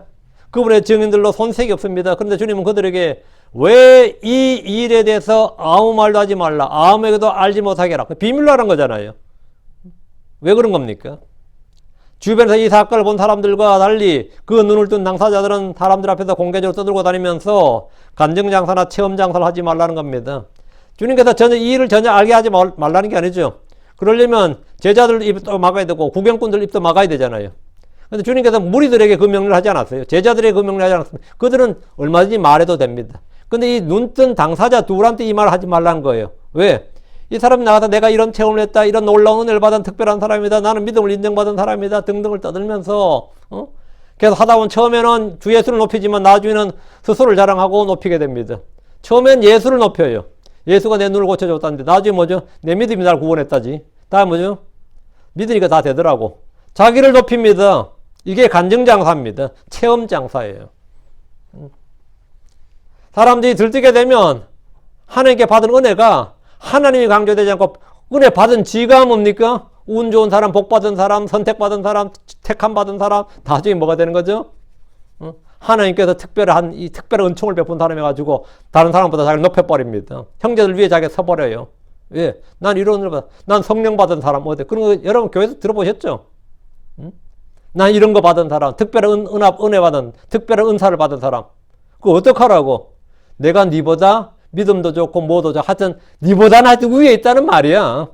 그분의 증인들로 손색이 없습니다. 그런데 주님은 그들에게 왜 이 일에 대해서 아무 말도 하지 말라. 아무에게도 알지 못하게 하라. 비밀로 하는 거잖아요. 왜 그런 겁니까? 주변에서 이 사건을 본 사람들과 달리 그 눈을 뜬 당사자들은 사람들 앞에서 공개적으로 떠들고 다니면서 간증장사나 체험장사를 하지 말라는 겁니다. 주님께서 전혀 이 일을 전혀 알게 하지 말라는 게 아니죠. 그러려면 제자들 입도 막아야 되고 구경꾼들 입도 막아야 되잖아요. 근데 주님께서 무리들에게 그 명령을 하지 않았어요. 제자들에게 그 명령을 하지 않았습니다. 그들은 얼마든지 말해도 됩니다. 근데 이 눈뜬 당사자 둘한테 이 말을 하지 말라는 거예요. 왜? 이 사람이 나가서 내가 이런 체험을 했다, 이런 놀라운 은혜를 받은 특별한 사람이다, 나는 믿음을 인정받은 사람이다 등등을 떠들면서 계속 하다 보면 처음에는 주 예수를 높이지만 나중에는 스스로를 자랑하고 높이게 됩니다. 처음엔 예수를 높여요. 예수가 내 눈을 고쳐줬다는데 나중에 뭐죠? 내 믿음이 날 구원했다지. 다음 뭐죠? 믿으니까 다 되더라고. 자기를 높입니다. 이게 간증장사입니다. 체험장사예요. 사람들이 들뜨게 되면 하나님께 받은 은혜가 하나님이 강조되지 않고 은혜 받은 지가 뭡니까? 운 좋은 사람, 복 받은 사람, 선택받은 사람, 택함 받은 사람, 나중에 뭐가 되는 거죠? 하나님께서 특별한 이 특별한 은총을 베푼 사람이 가지고 다른 사람보다 자기를 높여버립니다. 형제들 위에 자기가 서버려요. 왜? 난 이런 은혜를 받아. 난 성령 받은 사람 어때? 그런 거 여러분 교회에서 들어보셨죠? 난 이런 거 받은 사람, 특별한 은혜 받은, 특별한 은사를 받은 사람. 그거 어떡하라고? 내가 니보다 믿음도 좋고 뭐도 좋고 하여튼 니보다 하여튼 위에 있다는 말이야.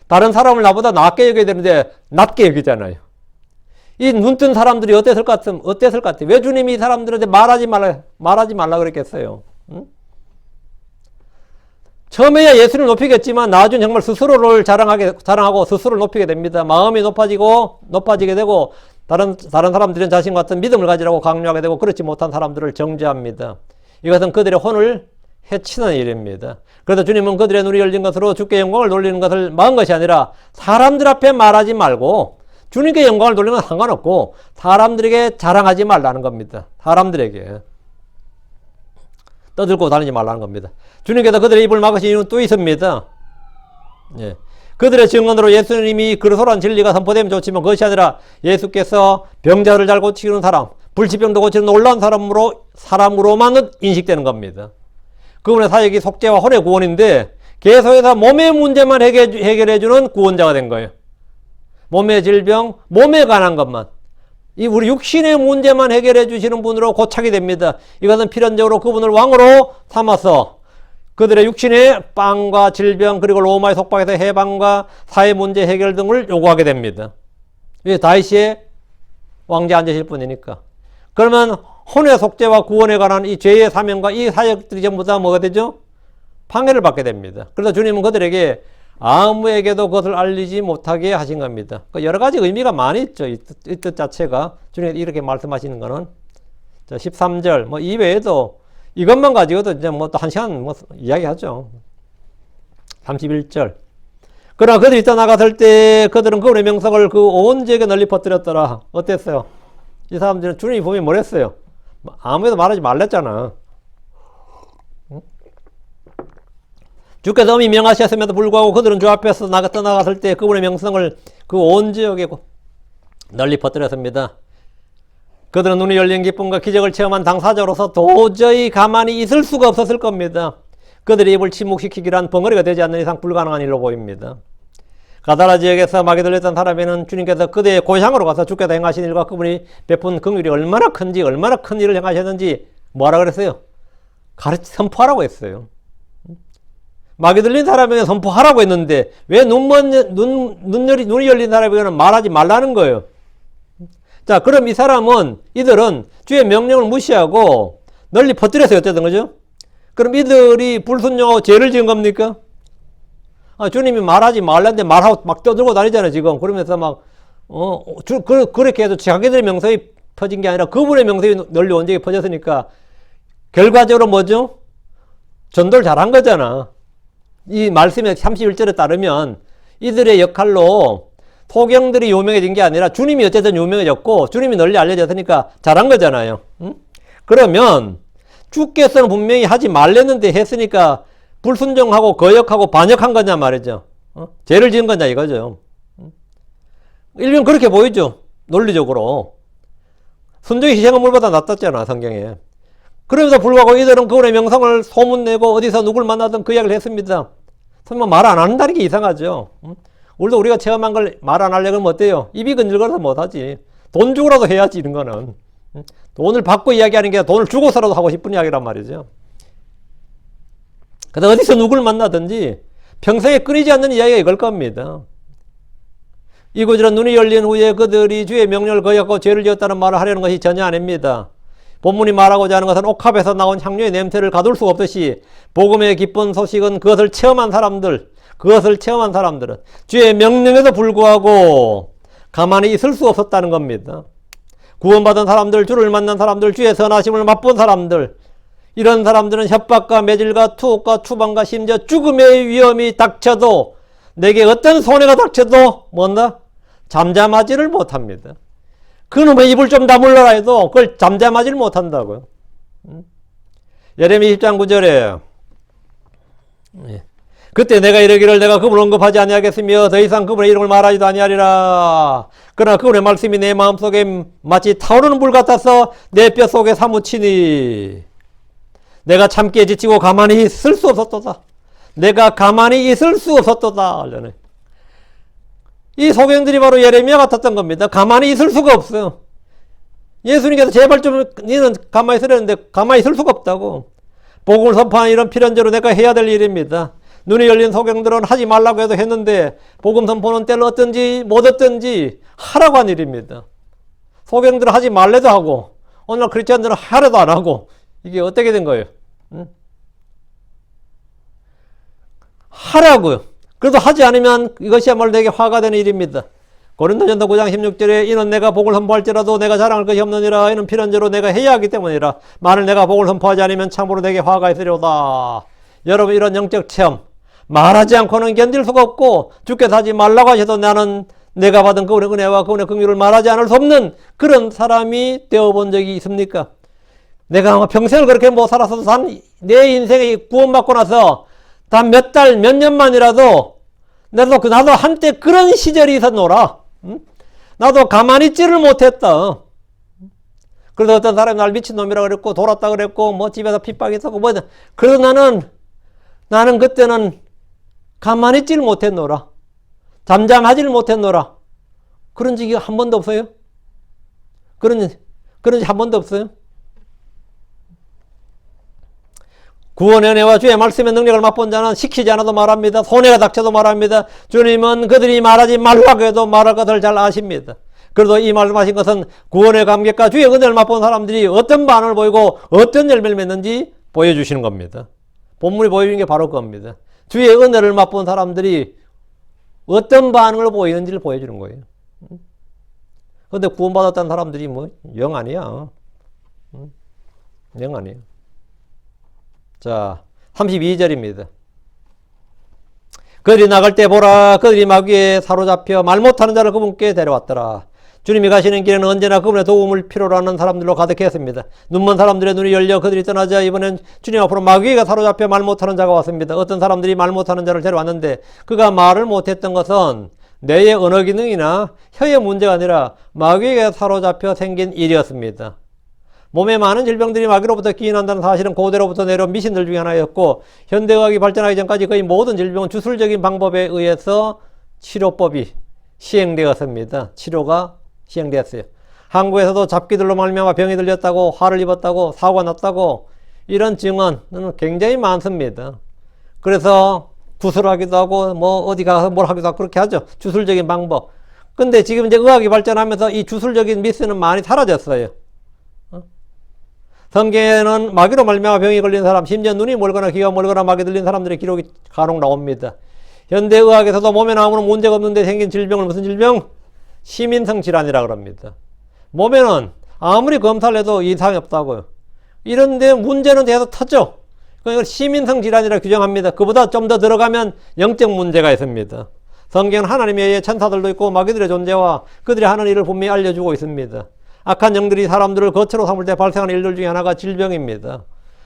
다른 사람을 나보다 낮게 여겨야 되는데 낮게 여기잖아요. 이 눈뜬 사람들이 어땠을 것 같아? 왜 주님이 이 사람들한테 말하지 말라 그랬겠어요? 응? 처음에야 예수를 높이겠지만 나중에 정말 스스로를 자랑하고 스스로를 높이게 됩니다. 마음이 높아지게 되고 다른 사람들은 자신 같은 믿음을 가지라고 강요하게 되고 그렇지 못한 사람들을 정죄합니다. 이것은 그들의 혼을 해치는 일입니다. 그래서 주님은 그들의 눈이 열린 것으로 주께 영광을 돌리는 것을 막은 것이 아니라 사람들 앞에 말하지 말고 주님께 영광을 돌리는 건 상관없고 사람들에게 자랑하지 말라는 겁니다. 사람들에게 떠들고 다니지 말라는 겁니다. 주님께서 그들의 입을 막으신 이유는 또 있습니다. 예. 그들의 증언으로 예수님이 그리스도라는 진리가 선포되면 좋지만 그것이 아니라 예수께서 병자를 잘 고치는 사람, 불치병도 고치는 놀라운 사람으로만 인식되는 겁니다. 그분의 사역이 속죄와 혼의 구원인데 계속해서 몸의 문제만 해결해주는 구원자가 된 거예요. 몸의 질병, 몸에 관한 것만. 이 우리 육신의 문제만 해결해 주시는 분으로 고착이 됩니다. 이것은 필연적으로 그분을 왕으로 삼아서 그들의 육신의 빵과 질병 그리고 로마의 속박에서 해방과 사회 문제 해결 등을 요구하게 됩니다. 왜? 다윗의 왕좌에 앉으실 분이니까. 그러면 혼의 속죄와 구원에 관한 이 죄의 사명과 이 사역들이 전부 다 뭐가 되죠? 방해를 받게 됩니다. 그래서 주님은 그들에게 아무에게도 그것을 알리지 못하게 하신 겁니다. 여러 가지 의미가 많이 있죠. 이 뜻 자체가. 주님이 이렇게 말씀하시는 거는. 자, 13절. 이 외에도 이것만 가지고도 이제 또 한 시간 이야기하죠. 31절. 그러나 그들이 떠나갔을 때 그들은 그분의 명성을 그 온 지역에 널리 퍼뜨렸더라. 어땠어요? 이 사람들은 주님이 보면 뭐랬어요? 아무에도 말하지 말랬잖아. 주께서 엄히 명하셨음에도 불구하고 그들은 주 앞에서 떠나갔을 때 그분의 명성을 그 온 지역에 널리 퍼뜨렸습니다. 그들은 눈이 열린 기쁨과 기적을 체험한 당사자로서 도저히 가만히 있을 수가 없었을 겁니다. 그들의 입을 침묵시키기란 벙어리가 되지 않는 이상 불가능한 일로 보입니다. 가다라 지역에서 막이 들렸던 사람에는 주님께서 그들의 고향으로 가서 주께서 행하신 일과 그분이 베푼 긍휼이 얼마나 큰지 얼마나 큰 일을 행하셨는지 뭐하라 그랬어요? 선포하라고 했어요. 막이 들린 사람에게 선포하라고 했는데 왜 눈이 열린 사람에게는 말하지 말라는 거예요. 자, 그럼 이들은 주의 명령을 무시하고 널리 퍼뜨려서 어쨌든 거죠? 그럼 이들이 불순종하고 죄를 지은 겁니까? 주님이 말하지 말라는데 말하고 막 떠들고 다니잖아요, 지금. 그러면서 그렇게 해도 자기들의 명성이 퍼진 게 아니라 그분의 명성이 널리 온 지역에 퍼졌으니까 결과적으로 뭐죠? 전도를 잘한 거잖아. 이 말씀의 31절에 따르면 이들의 역할로 소경들이 유명해진 게 아니라 주님이 어쨌든 유명해졌고 주님이 널리 알려졌으니까 잘한 거잖아요. 응? 그러면 주께서는 분명히 하지 말랬는데 했으니까 불순종하고 거역하고 반역한 거냐 말이죠. 죄를 지은 거냐 이거죠. 일면 그렇게 보이죠. 논리적으로. 순종이 희생한 물보다 낫다잖아 성경에. 그럼에도 불구하고 이들은 그분의 명성을 소문내고 어디서 누굴 만나든 그 이야기를 했습니다. 설마 말 안 한다는 게 이상하죠. 우리도 우리가 체험한 걸 말 안 하려고 하면 어때요? 입이 근질거려서 못하지. 돈 주고라도 해야지, 이런 거는. 돈을 받고 이야기하는 게 돈을 주고서라도 하고 싶은 이야기란 말이죠. 그래서 어디서 누굴 만나든지 평생에 끊이지 않는 이야기가 이걸 겁니다. 이구저런 눈이 열린 후에 그들이 주의 명령을 거역하고 죄를 지었다는 말을 하려는 것이 전혀 아닙니다. 본문이 말하고자 하는 것은 옥합에서 나온 향료의 냄새를 가둘 수 없듯이 복음의 기쁜 소식은 그것을 체험한 사람들은 주의 명령에도 불구하고 가만히 있을 수 없었다는 겁니다. 구원받은 사람들, 주를 만난 사람들, 주의 선하심을 맛본 사람들, 이런 사람들은 협박과 매질과 투옥과 추방과 심지어 죽음의 위험이 닥쳐도, 내게 어떤 손해가 닥쳐도 뭔가 잠잠하지를 못합니다. 그놈의 입을 좀 다물러라 해도 그걸 잠잠하지를 못한다고요. 예레미야 10장 9절에 그때 내가 이르기를 내가 그분을 언급하지 아니하겠으며 더 이상 그분의 이름을 말하지도 아니하리라. 그러나 그분의 말씀이 내 마음속에 마치 타오르는 불 같아서 내 뼛속에 사무치니 내가 참기에 지치고 가만히 있을 수 없었도다. 내가 가만히 있을 수 없었도다. 이 소경들이 바로 예레미야 같았던 겁니다. 가만히 있을 수가 없어요. 예수님께서 제발 좀 너는 가만히 있으려는데 가만히 있을 수가 없다고. 복음을 선포하는 이런 필연적으로 내가 해야 될 일입니다. 눈이 열린 소경들은 하지 말라고 해도 했는데 복음 선포는 때를 얻든지 못 얻든지 하라고 한 일입니다. 소경들은 하지 말래도 하고 오늘 크리스천들은 하려도 안 하고 이게 어떻게 된 거예요? 하라고요. 그래도 하지 않으면 이것이야말로 내게 화가 되는 일입니다. 고린도전서 9장 16절에 이는 내가 복을 선포할지라도 내가 자랑할 것이 없느니라. 이는 필연적으로 내가 해야 하기 때문이라. 만일 내가 복을 선포하지 않으면 참으로 내게 화가 있으려다. 여러분 이런 영적 체험 말하지 않고는 견딜 수가 없고 주께서 하지 말라고 하셔도 나는 내가 받은 그분의 은혜와 그분의 긍휼을 말하지 않을 수 없는 그런 사람이 되어본 적이 있습니까? 내가 아마 평생을 그렇게 못 살았어도 내 인생에 구원받고 나서 단 몇 달, 몇 년만이라도 나도 한때 그런 시절이 있었노라. 나도 가만히 있지를 못했다. 그래서 어떤 사람이 날 미친놈이라 그랬고 돌았다 그랬고 뭐 집에서 핍박이 있었고 뭐 그래서 나는 그때는 가만히 있지를 못했노라. 잠잠하지를 못했노라. 그런 적이 한 번도 없어요? 그런 적 한 번도 없어요? 구원의 은혜와 주의 말씀의 능력을 맛본 자는 시키지 않아도 말합니다. 손해가 닥쳐도 말합니다. 주님은 그들이 말하지 말라고 해도 말할 것을 잘 아십니다. 그래도 이 말씀하신 것은 구원의 감격과 주의 은혜를 맛본 사람들이 어떤 반응을 보이고 어떤 열매를 맺는지 보여주시는 겁니다. 본문이 보여주는 게 바로 그겁니다. 주의 은혜를 맛본 사람들이 어떤 반응을 보이는지를 보여주는 거예요. 그런데 구원받았다는 사람들이 뭐 영 아니야. 영 아니에요. 자, 32절입니다. 그들이 나갈 때 보라, 그들이 마귀에 사로잡혀 말 못하는 자를 그분께 데려왔더라. 주님이 가시는 길에는 언제나 그분의 도움을 필요로 하는 사람들로 가득했습니다. 눈먼 사람들의 눈이 열려 그들이 떠나자 이번엔 주님 앞으로 마귀가 사로잡혀 말 못하는 자가 왔습니다. 어떤 사람들이 말 못하는 자를 데려왔는데 그가 말을 못했던 것은 뇌의 언어 기능이나 혀의 문제가 아니라 마귀에게 사로잡혀 생긴 일이었습니다. 몸에 많은 질병들이 마귀로부터 기인한다는 사실은 고대로부터 내려온 미신들 중에 하나였고 현대의학이 발전하기 전까지 거의 모든 질병은 주술적인 방법에 의해서 치료법이 시행되었습니다. 치료가 시행되었어요. 한국에서도 잡기들로 말미암아 병이 들렸다고 화를 입었다고 사고가 났다고 이런 증언은 굉장히 많습니다. 그래서 구술하기도 하고 뭐 어디 가서 뭘 하기도 하고 그렇게 하죠. 주술적인 방법. 근데 지금 이제 의학이 발전하면서 이 주술적인 미스는 많이 사라졌어요. 성경에는 마귀로 말미암아 병이 걸린 사람, 심지어 눈이 멀거나 귀가 멀거나 마귀 들린 사람들의 기록이 간혹 나옵니다. 현대의학에서도 몸에 아무런 문제가 없는데 생긴 질병을 무슨 질병? 시민성 질환이라고 합니다. 몸에는 아무리 검사를 해도 이상이 없다고요. 이런데 문제는 계속 터져. 그걸 시민성 질환이라고 규정합니다. 그보다 좀 더 들어가면 영적 문제가 있습니다. 성경은 하나님에 의해 천사들도 있고 마귀들의 존재와 그들이 하는 일을 분명히 알려주고 있습니다. 악한 영들이 사람들을 거처로 삼을 때 발생하는 일들 중에 하나가 질병입니다.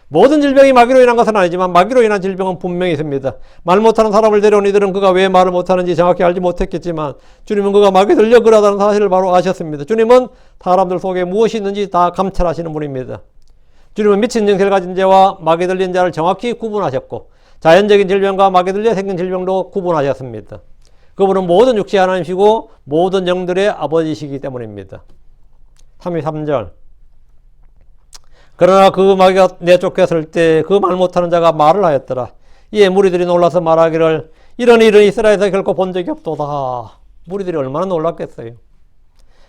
모든 질병이 마귀로 인한 것은 아니지만 마귀로 인한 질병은 분명히 있습니다. 말 못하는 사람을 데려온 이들은 그가 왜 말을 못하는지 정확히 알지 못했겠지만 주님은 그가 마귀 들려 그러다는 사실을 바로 아셨습니다. 주님은 사람들 속에 무엇이 있는지 다 감찰하시는 분입니다. 주님은 미친 정신을 가진 자와 마귀 들린 자를 정확히 구분하셨고 자연적인 질병과 마귀 들려 생긴 질병도 구분하셨습니다. 그분은 모든 육체의 하나님이시고 모든 영들의 아버지시기 때문입니다. 33절. 그러나 그 마귀가 내쫓겼을 때 그 말 못하는 자가 말을 하였더라. 이에 무리들이 놀라서 말하기를 이런 일은 이스라엘에서 결코 본 적이 없도다. 무리들이 얼마나 놀랐겠어요.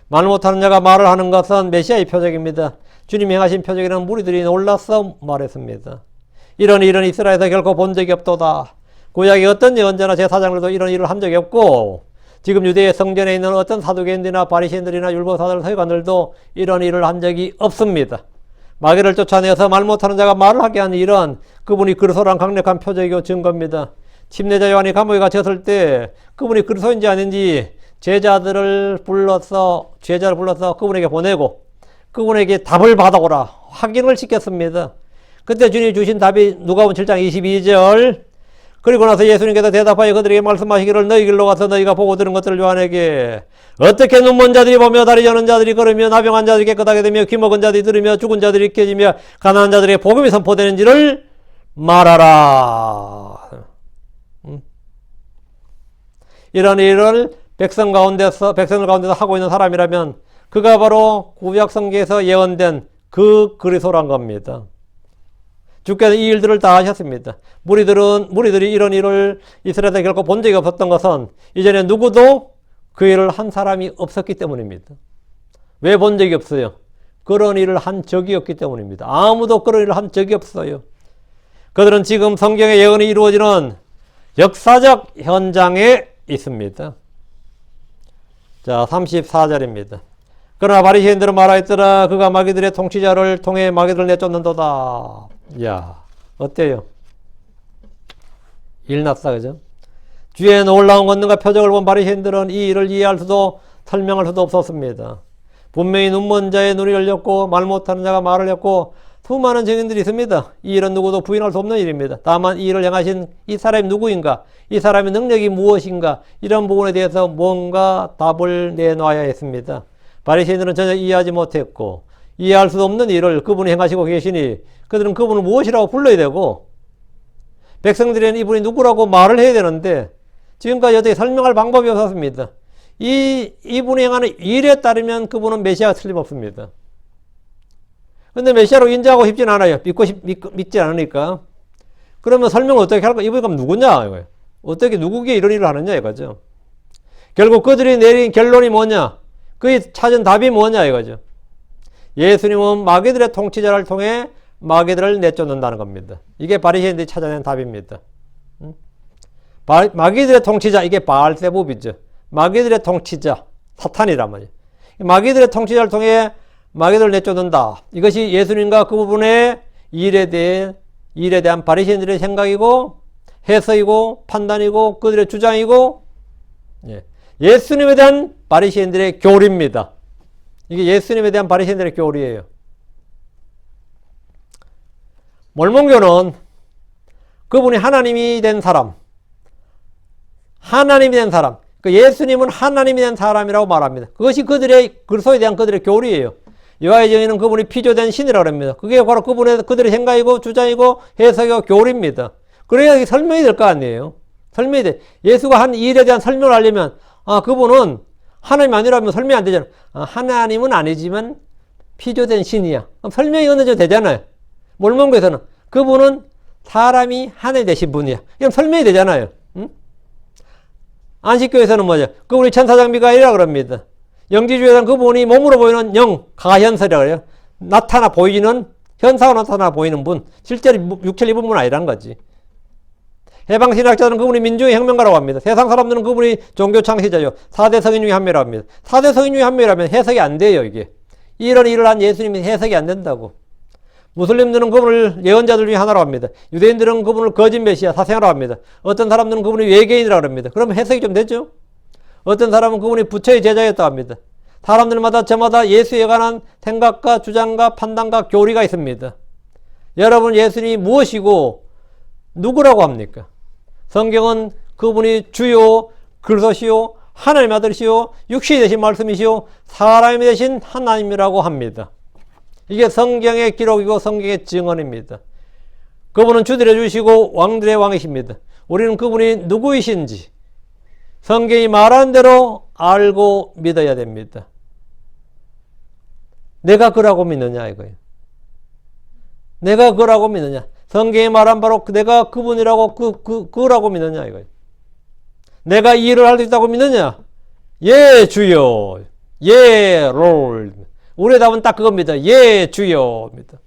말 못하는 자가 말을 하는 것은 메시아의 표적입니다. 주님이 행하신 표적이라는 무리들이 놀라서 말했습니다. 이런 일은 이스라엘에서 결코 본 적이 없도다. 구약의 어떤 예언자나 제사장들도 이런 일을 한 적이 없고 지금 유대의 성전에 있는 어떤 사두개인들이나 바리새인들이나 율법사들, 서기관들도 이런 일을 한 적이 없습니다. 마귀를 쫓아내서 말 못하는 자가 말을 하게 하는 일은 그분이 그리스도란 강력한 표적이고 증거입니다. 침례자 요한이 감옥에 갇혔을 때 그분이 그리스도인지 아닌지 제자를 불러서 그분에게 보내고 그분에게 답을 받아오라 확인을 시켰습니다. 그때 주님이 주신 답이 누가복음 7장 22절. 그리고 나서 예수님께서 대답하여 그들에게 말씀하시기를 너희 길로 가서 너희가 보고 들은 것들을 요한에게 어떻게 눈먼 자들이 보며 다리 저는 자들이 걸으며 나병한 자들이 깨끗하게 되며 귀 먹은 자들이 들으며 죽은 자들이 깨지며 가난한 자들에게 복음이 선포되는지를 말하라. 이런 일을 백성들 가운데서 하고 있는 사람이라면 그가 바로 구약 성경에서 예언된 그 그리스도란 겁니다. 주께서 이 일들을 다 하셨습니다. 무리들이 이런 일을 이스라엘에 결코 본 적이 없었던 것은 이전에 누구도 그 일을 한 사람이 없었기 때문입니다. 왜 본 적이 없어요? 그런 일을 한 적이 없기 때문입니다. 아무도 그런 일을 한 적이 없어요. 그들은 지금 성경의 예언이 이루어지는 역사적 현장에 있습니다. 자, 34절입니다. 그러나 바리새인들은 말하였더라. 그가 마귀들의 통치자를 통해 마귀들을 내쫓는도다. 야, 어때요? 일났다, 그죠? 주의 놀라운 권능과 표적을 본 바리새인들은 이 일을 이해할 수도 설명할 수도 없었습니다. 분명히 눈먼 자의 눈이 열렸고 말 못하는 자가 말을 했고 수많은 증인들이 있습니다. 이 일은 누구도 부인할 수 없는 일입니다. 다만 이 일을 행하신 이 사람이 누구인가? 이 사람의 능력이 무엇인가? 이런 부분에 대해서 뭔가 답을 내놔야 했습니다. 바리새인들은 전혀 이해하지 못했고 이해할 수 없는 일을 그분이 행하시고 계시니 그들은 그분을 무엇이라고 불러야 되고 백성들에는 이분이 누구라고 말을 해야 되는데 지금까지 어떻게 설명할 방법이 없었습니다. 이분이 행하는 일에 따르면 그분은 메시아가 틀림없습니다. 근데 메시아로 인정하고 싶진 않아요. 믿지 않으니까. 그러면 설명을 어떻게 할까? 이분이 그럼 누구냐? 이거예요. 어떻게 누구에게 이런 일을 하느냐 이거죠. 결국 그들이 내린 결론이 뭐냐? 그의 찾은 답이 뭐냐 이거죠. 예수님은 마귀들의 통치자를 통해 마귀들을 내쫓는다는 겁니다. 이게 바리새인들이 찾아낸 답입니다. 마귀들의 통치자, 이게 바알세붑이죠. 마귀들의 통치자, 사탄이란 말이에요. 마귀들의 통치자를 통해 마귀들을 내쫓는다. 이것이 예수님과 그 부분의 일에 대한 바리새인들의 생각이고 해석이고 판단이고 그들의 주장이고 예수님에 대한 바리새인들의 교리입니다. 이게 예수님에 대한 바리새인들의 교리예요. 몰몬교는 그분이 하나님이 된 사람, 그 예수님은 하나님이 된 사람이라고 말합니다. 그것이 그들의 그리스도에 대한 그들의 교리예요. 여호와의 정의는 그분이 피조된 신이라고 합니다. 그게 바로 그들의 생각이고 주장이고 해석이고 교리입니다. 그래야 설명이 될 거 아니에요. 설명이 돼. 예수가 한 일에 대한 설명을 하려면 그분은 하나님 아니라면 설명이 안 되잖아요. 하나님은 아니지만 피조된 신이야. 그럼 설명이 어느 정도 되잖아요. 몰몬교에서는 그분은 사람이 하나님 되신 분이야. 그럼 설명이 되잖아요. 응? 안식교에서는 뭐죠? 그분이 천사장 미가엘이라고 그럽니다. 영지주에서는 그분이 몸으로 보이는 영, 가현설이라고 해요. 나타나 보이는, 현상으로 나타나 보이는 분. 실제로 육체를 입은 분 아니란 거지. 해방신학자들은 그분이 민중의 혁명가라고 합니다. 세상 사람들은 그분이 종교 창시자죠. 4대 성인 중에 한 명이라고 합니다. 4대 성인 중에 한 명이라면 해석이 안 돼요, 이게. 이런 일을 한 예수님이 해석이 안 된다고. 무슬림들은 그분을 예언자들 중에 하나라고 합니다. 유대인들은 그분을 거짓 메시아, 사생아라고 합니다. 어떤 사람들은 그분이 외계인이라고 합니다. 그러면 해석이 좀 되죠? 어떤 사람은 그분이 부처의 제자였다고 합니다. 사람들마다 저마다 예수에 관한 생각과 주장과 판단과 교리가 있습니다. 여러분, 예수님이 무엇이고 누구라고 합니까? 성경은 그분이 주요, 그리스도시요, 하나님의 아들이시요, 육신이 되신 말씀이시요, 사람이 되신 하나님이라고 합니다. 이게 성경의 기록이고 성경의 증언입니다. 그분은 주들의 주시고 왕들의 왕이십니다. 우리는 그분이 누구이신지 성경이 말하는 대로 알고 믿어야 됩니다. 내가 그라고 믿느냐 이거예요. 내가 그라고 믿느냐. 성경이 말한 바로 내가 그분이라고 그라고 믿느냐 이거예요. 내가 이 일을 할 수 있다고 믿느냐. 예 주여. 예 롤. 우리의 답은 딱 그겁니다. 예 주여입니다.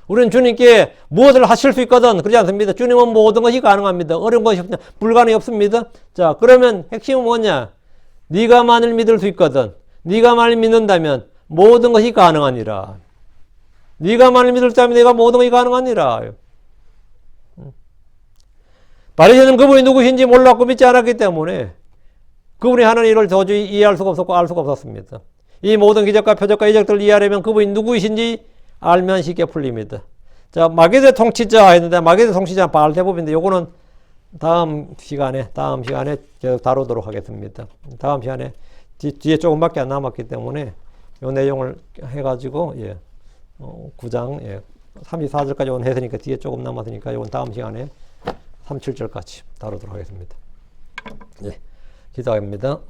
우리는 주님께 무엇을 하실 수 있거든 그러지 않습니다. 주님은 모든 것이 가능합니다. 어려운 것이 없냐. 불가능이 없습니다. 자 그러면 핵심은 뭐냐. 네가 만일 믿을 수 있거든. 네가 만일 믿는다면 모든 것이 가능하니라. 네가 만일 믿을 수 있다면 내가 모든 것이 가능하니라. 바리새인은 그분이 누구신지 몰랐고 믿지 않았기 때문에 그분이 하는 일을 도저히 이해할 수가 없었고 알 수가 없었습니다. 이 모든 기적과 표적과 이적들을 이해하려면 그분이 누구이신지 알면 쉽게 풀립니다. 자, 마게도의 통치자 했는데 마게도의 통치자 바알세봅인데 요거는 다음 시간에 계속 다루도록 하겠습니다. 다음 시간에 뒤에 조금밖에 안 남았기 때문에 요 내용을 해가지고 9장 34절까지 온 했으니까 뒤에 조금 남았으니까 요건 다음 시간에 37절까지 다루도록 하겠습니다. 예, 기도합니다.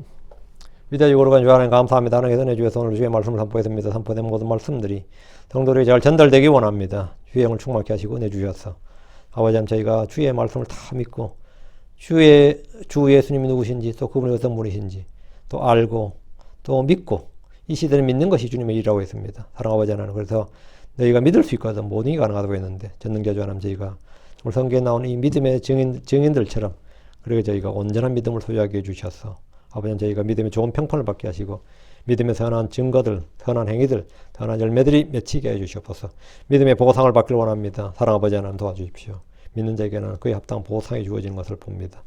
위대하고 거룩한 주 하나님 감사합니다. 하나님께서 은혜 주셔서 오늘 주의 말씀을 선포했습니다. 선포된 모든 말씀들이 성도들에게 잘 전달되기 원합니다. 주의 영을 충만케 하시고 은혜 주셔서 아버지 하나님 저희가 주의 말씀을 다 믿고 주 예수님이 누구신지 또 그분이 어떤 분이신지 또 알고 또 믿고 이 시대는 믿는 것이 주님의 일이라고 했습니다. 사랑하는 아버지 하나님 그래서 너희가 믿을 수 있거든 모든 게 가능하다고 했는데 전능자주 하나님 저희가 오늘 성경에 나오는 이 믿음의 증인들처럼 그리고 저희가 온전한 믿음을 소유하게 해주셔서 아버지는 저희가 믿음의 좋은 평판을 받게 하시고 믿음의 선한 증거들, 선한 행위들, 선한 열매들이 맺히게 해주시옵소서. 믿음의 보상을 받기를 원합니다. 사랑 아버지 하나님 도와주십시오. 믿는 자에게는 그에 합당한 보상이 주어지는 것을 봅니다.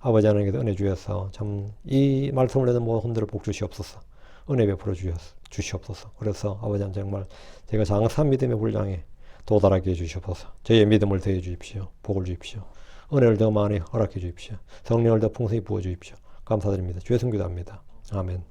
아버지 하나님께서 은혜 주셔서 참 이 말씀을 내는 모든 혼들을 복 주시옵소서. 은혜 베풀어 주시옵소서. 그래서 아버지 하나님 정말 제가 장사한 믿음의 분량에 도달하게 해주시옵소서. 저희의 믿음을 더해 주십시오. 복을 주십시오. 은혜를 더 많이 허락해 주십시오. 성령을 더 풍성히 부어 주십시오. 감사드립니다. 주의 성기도합니다. 아멘.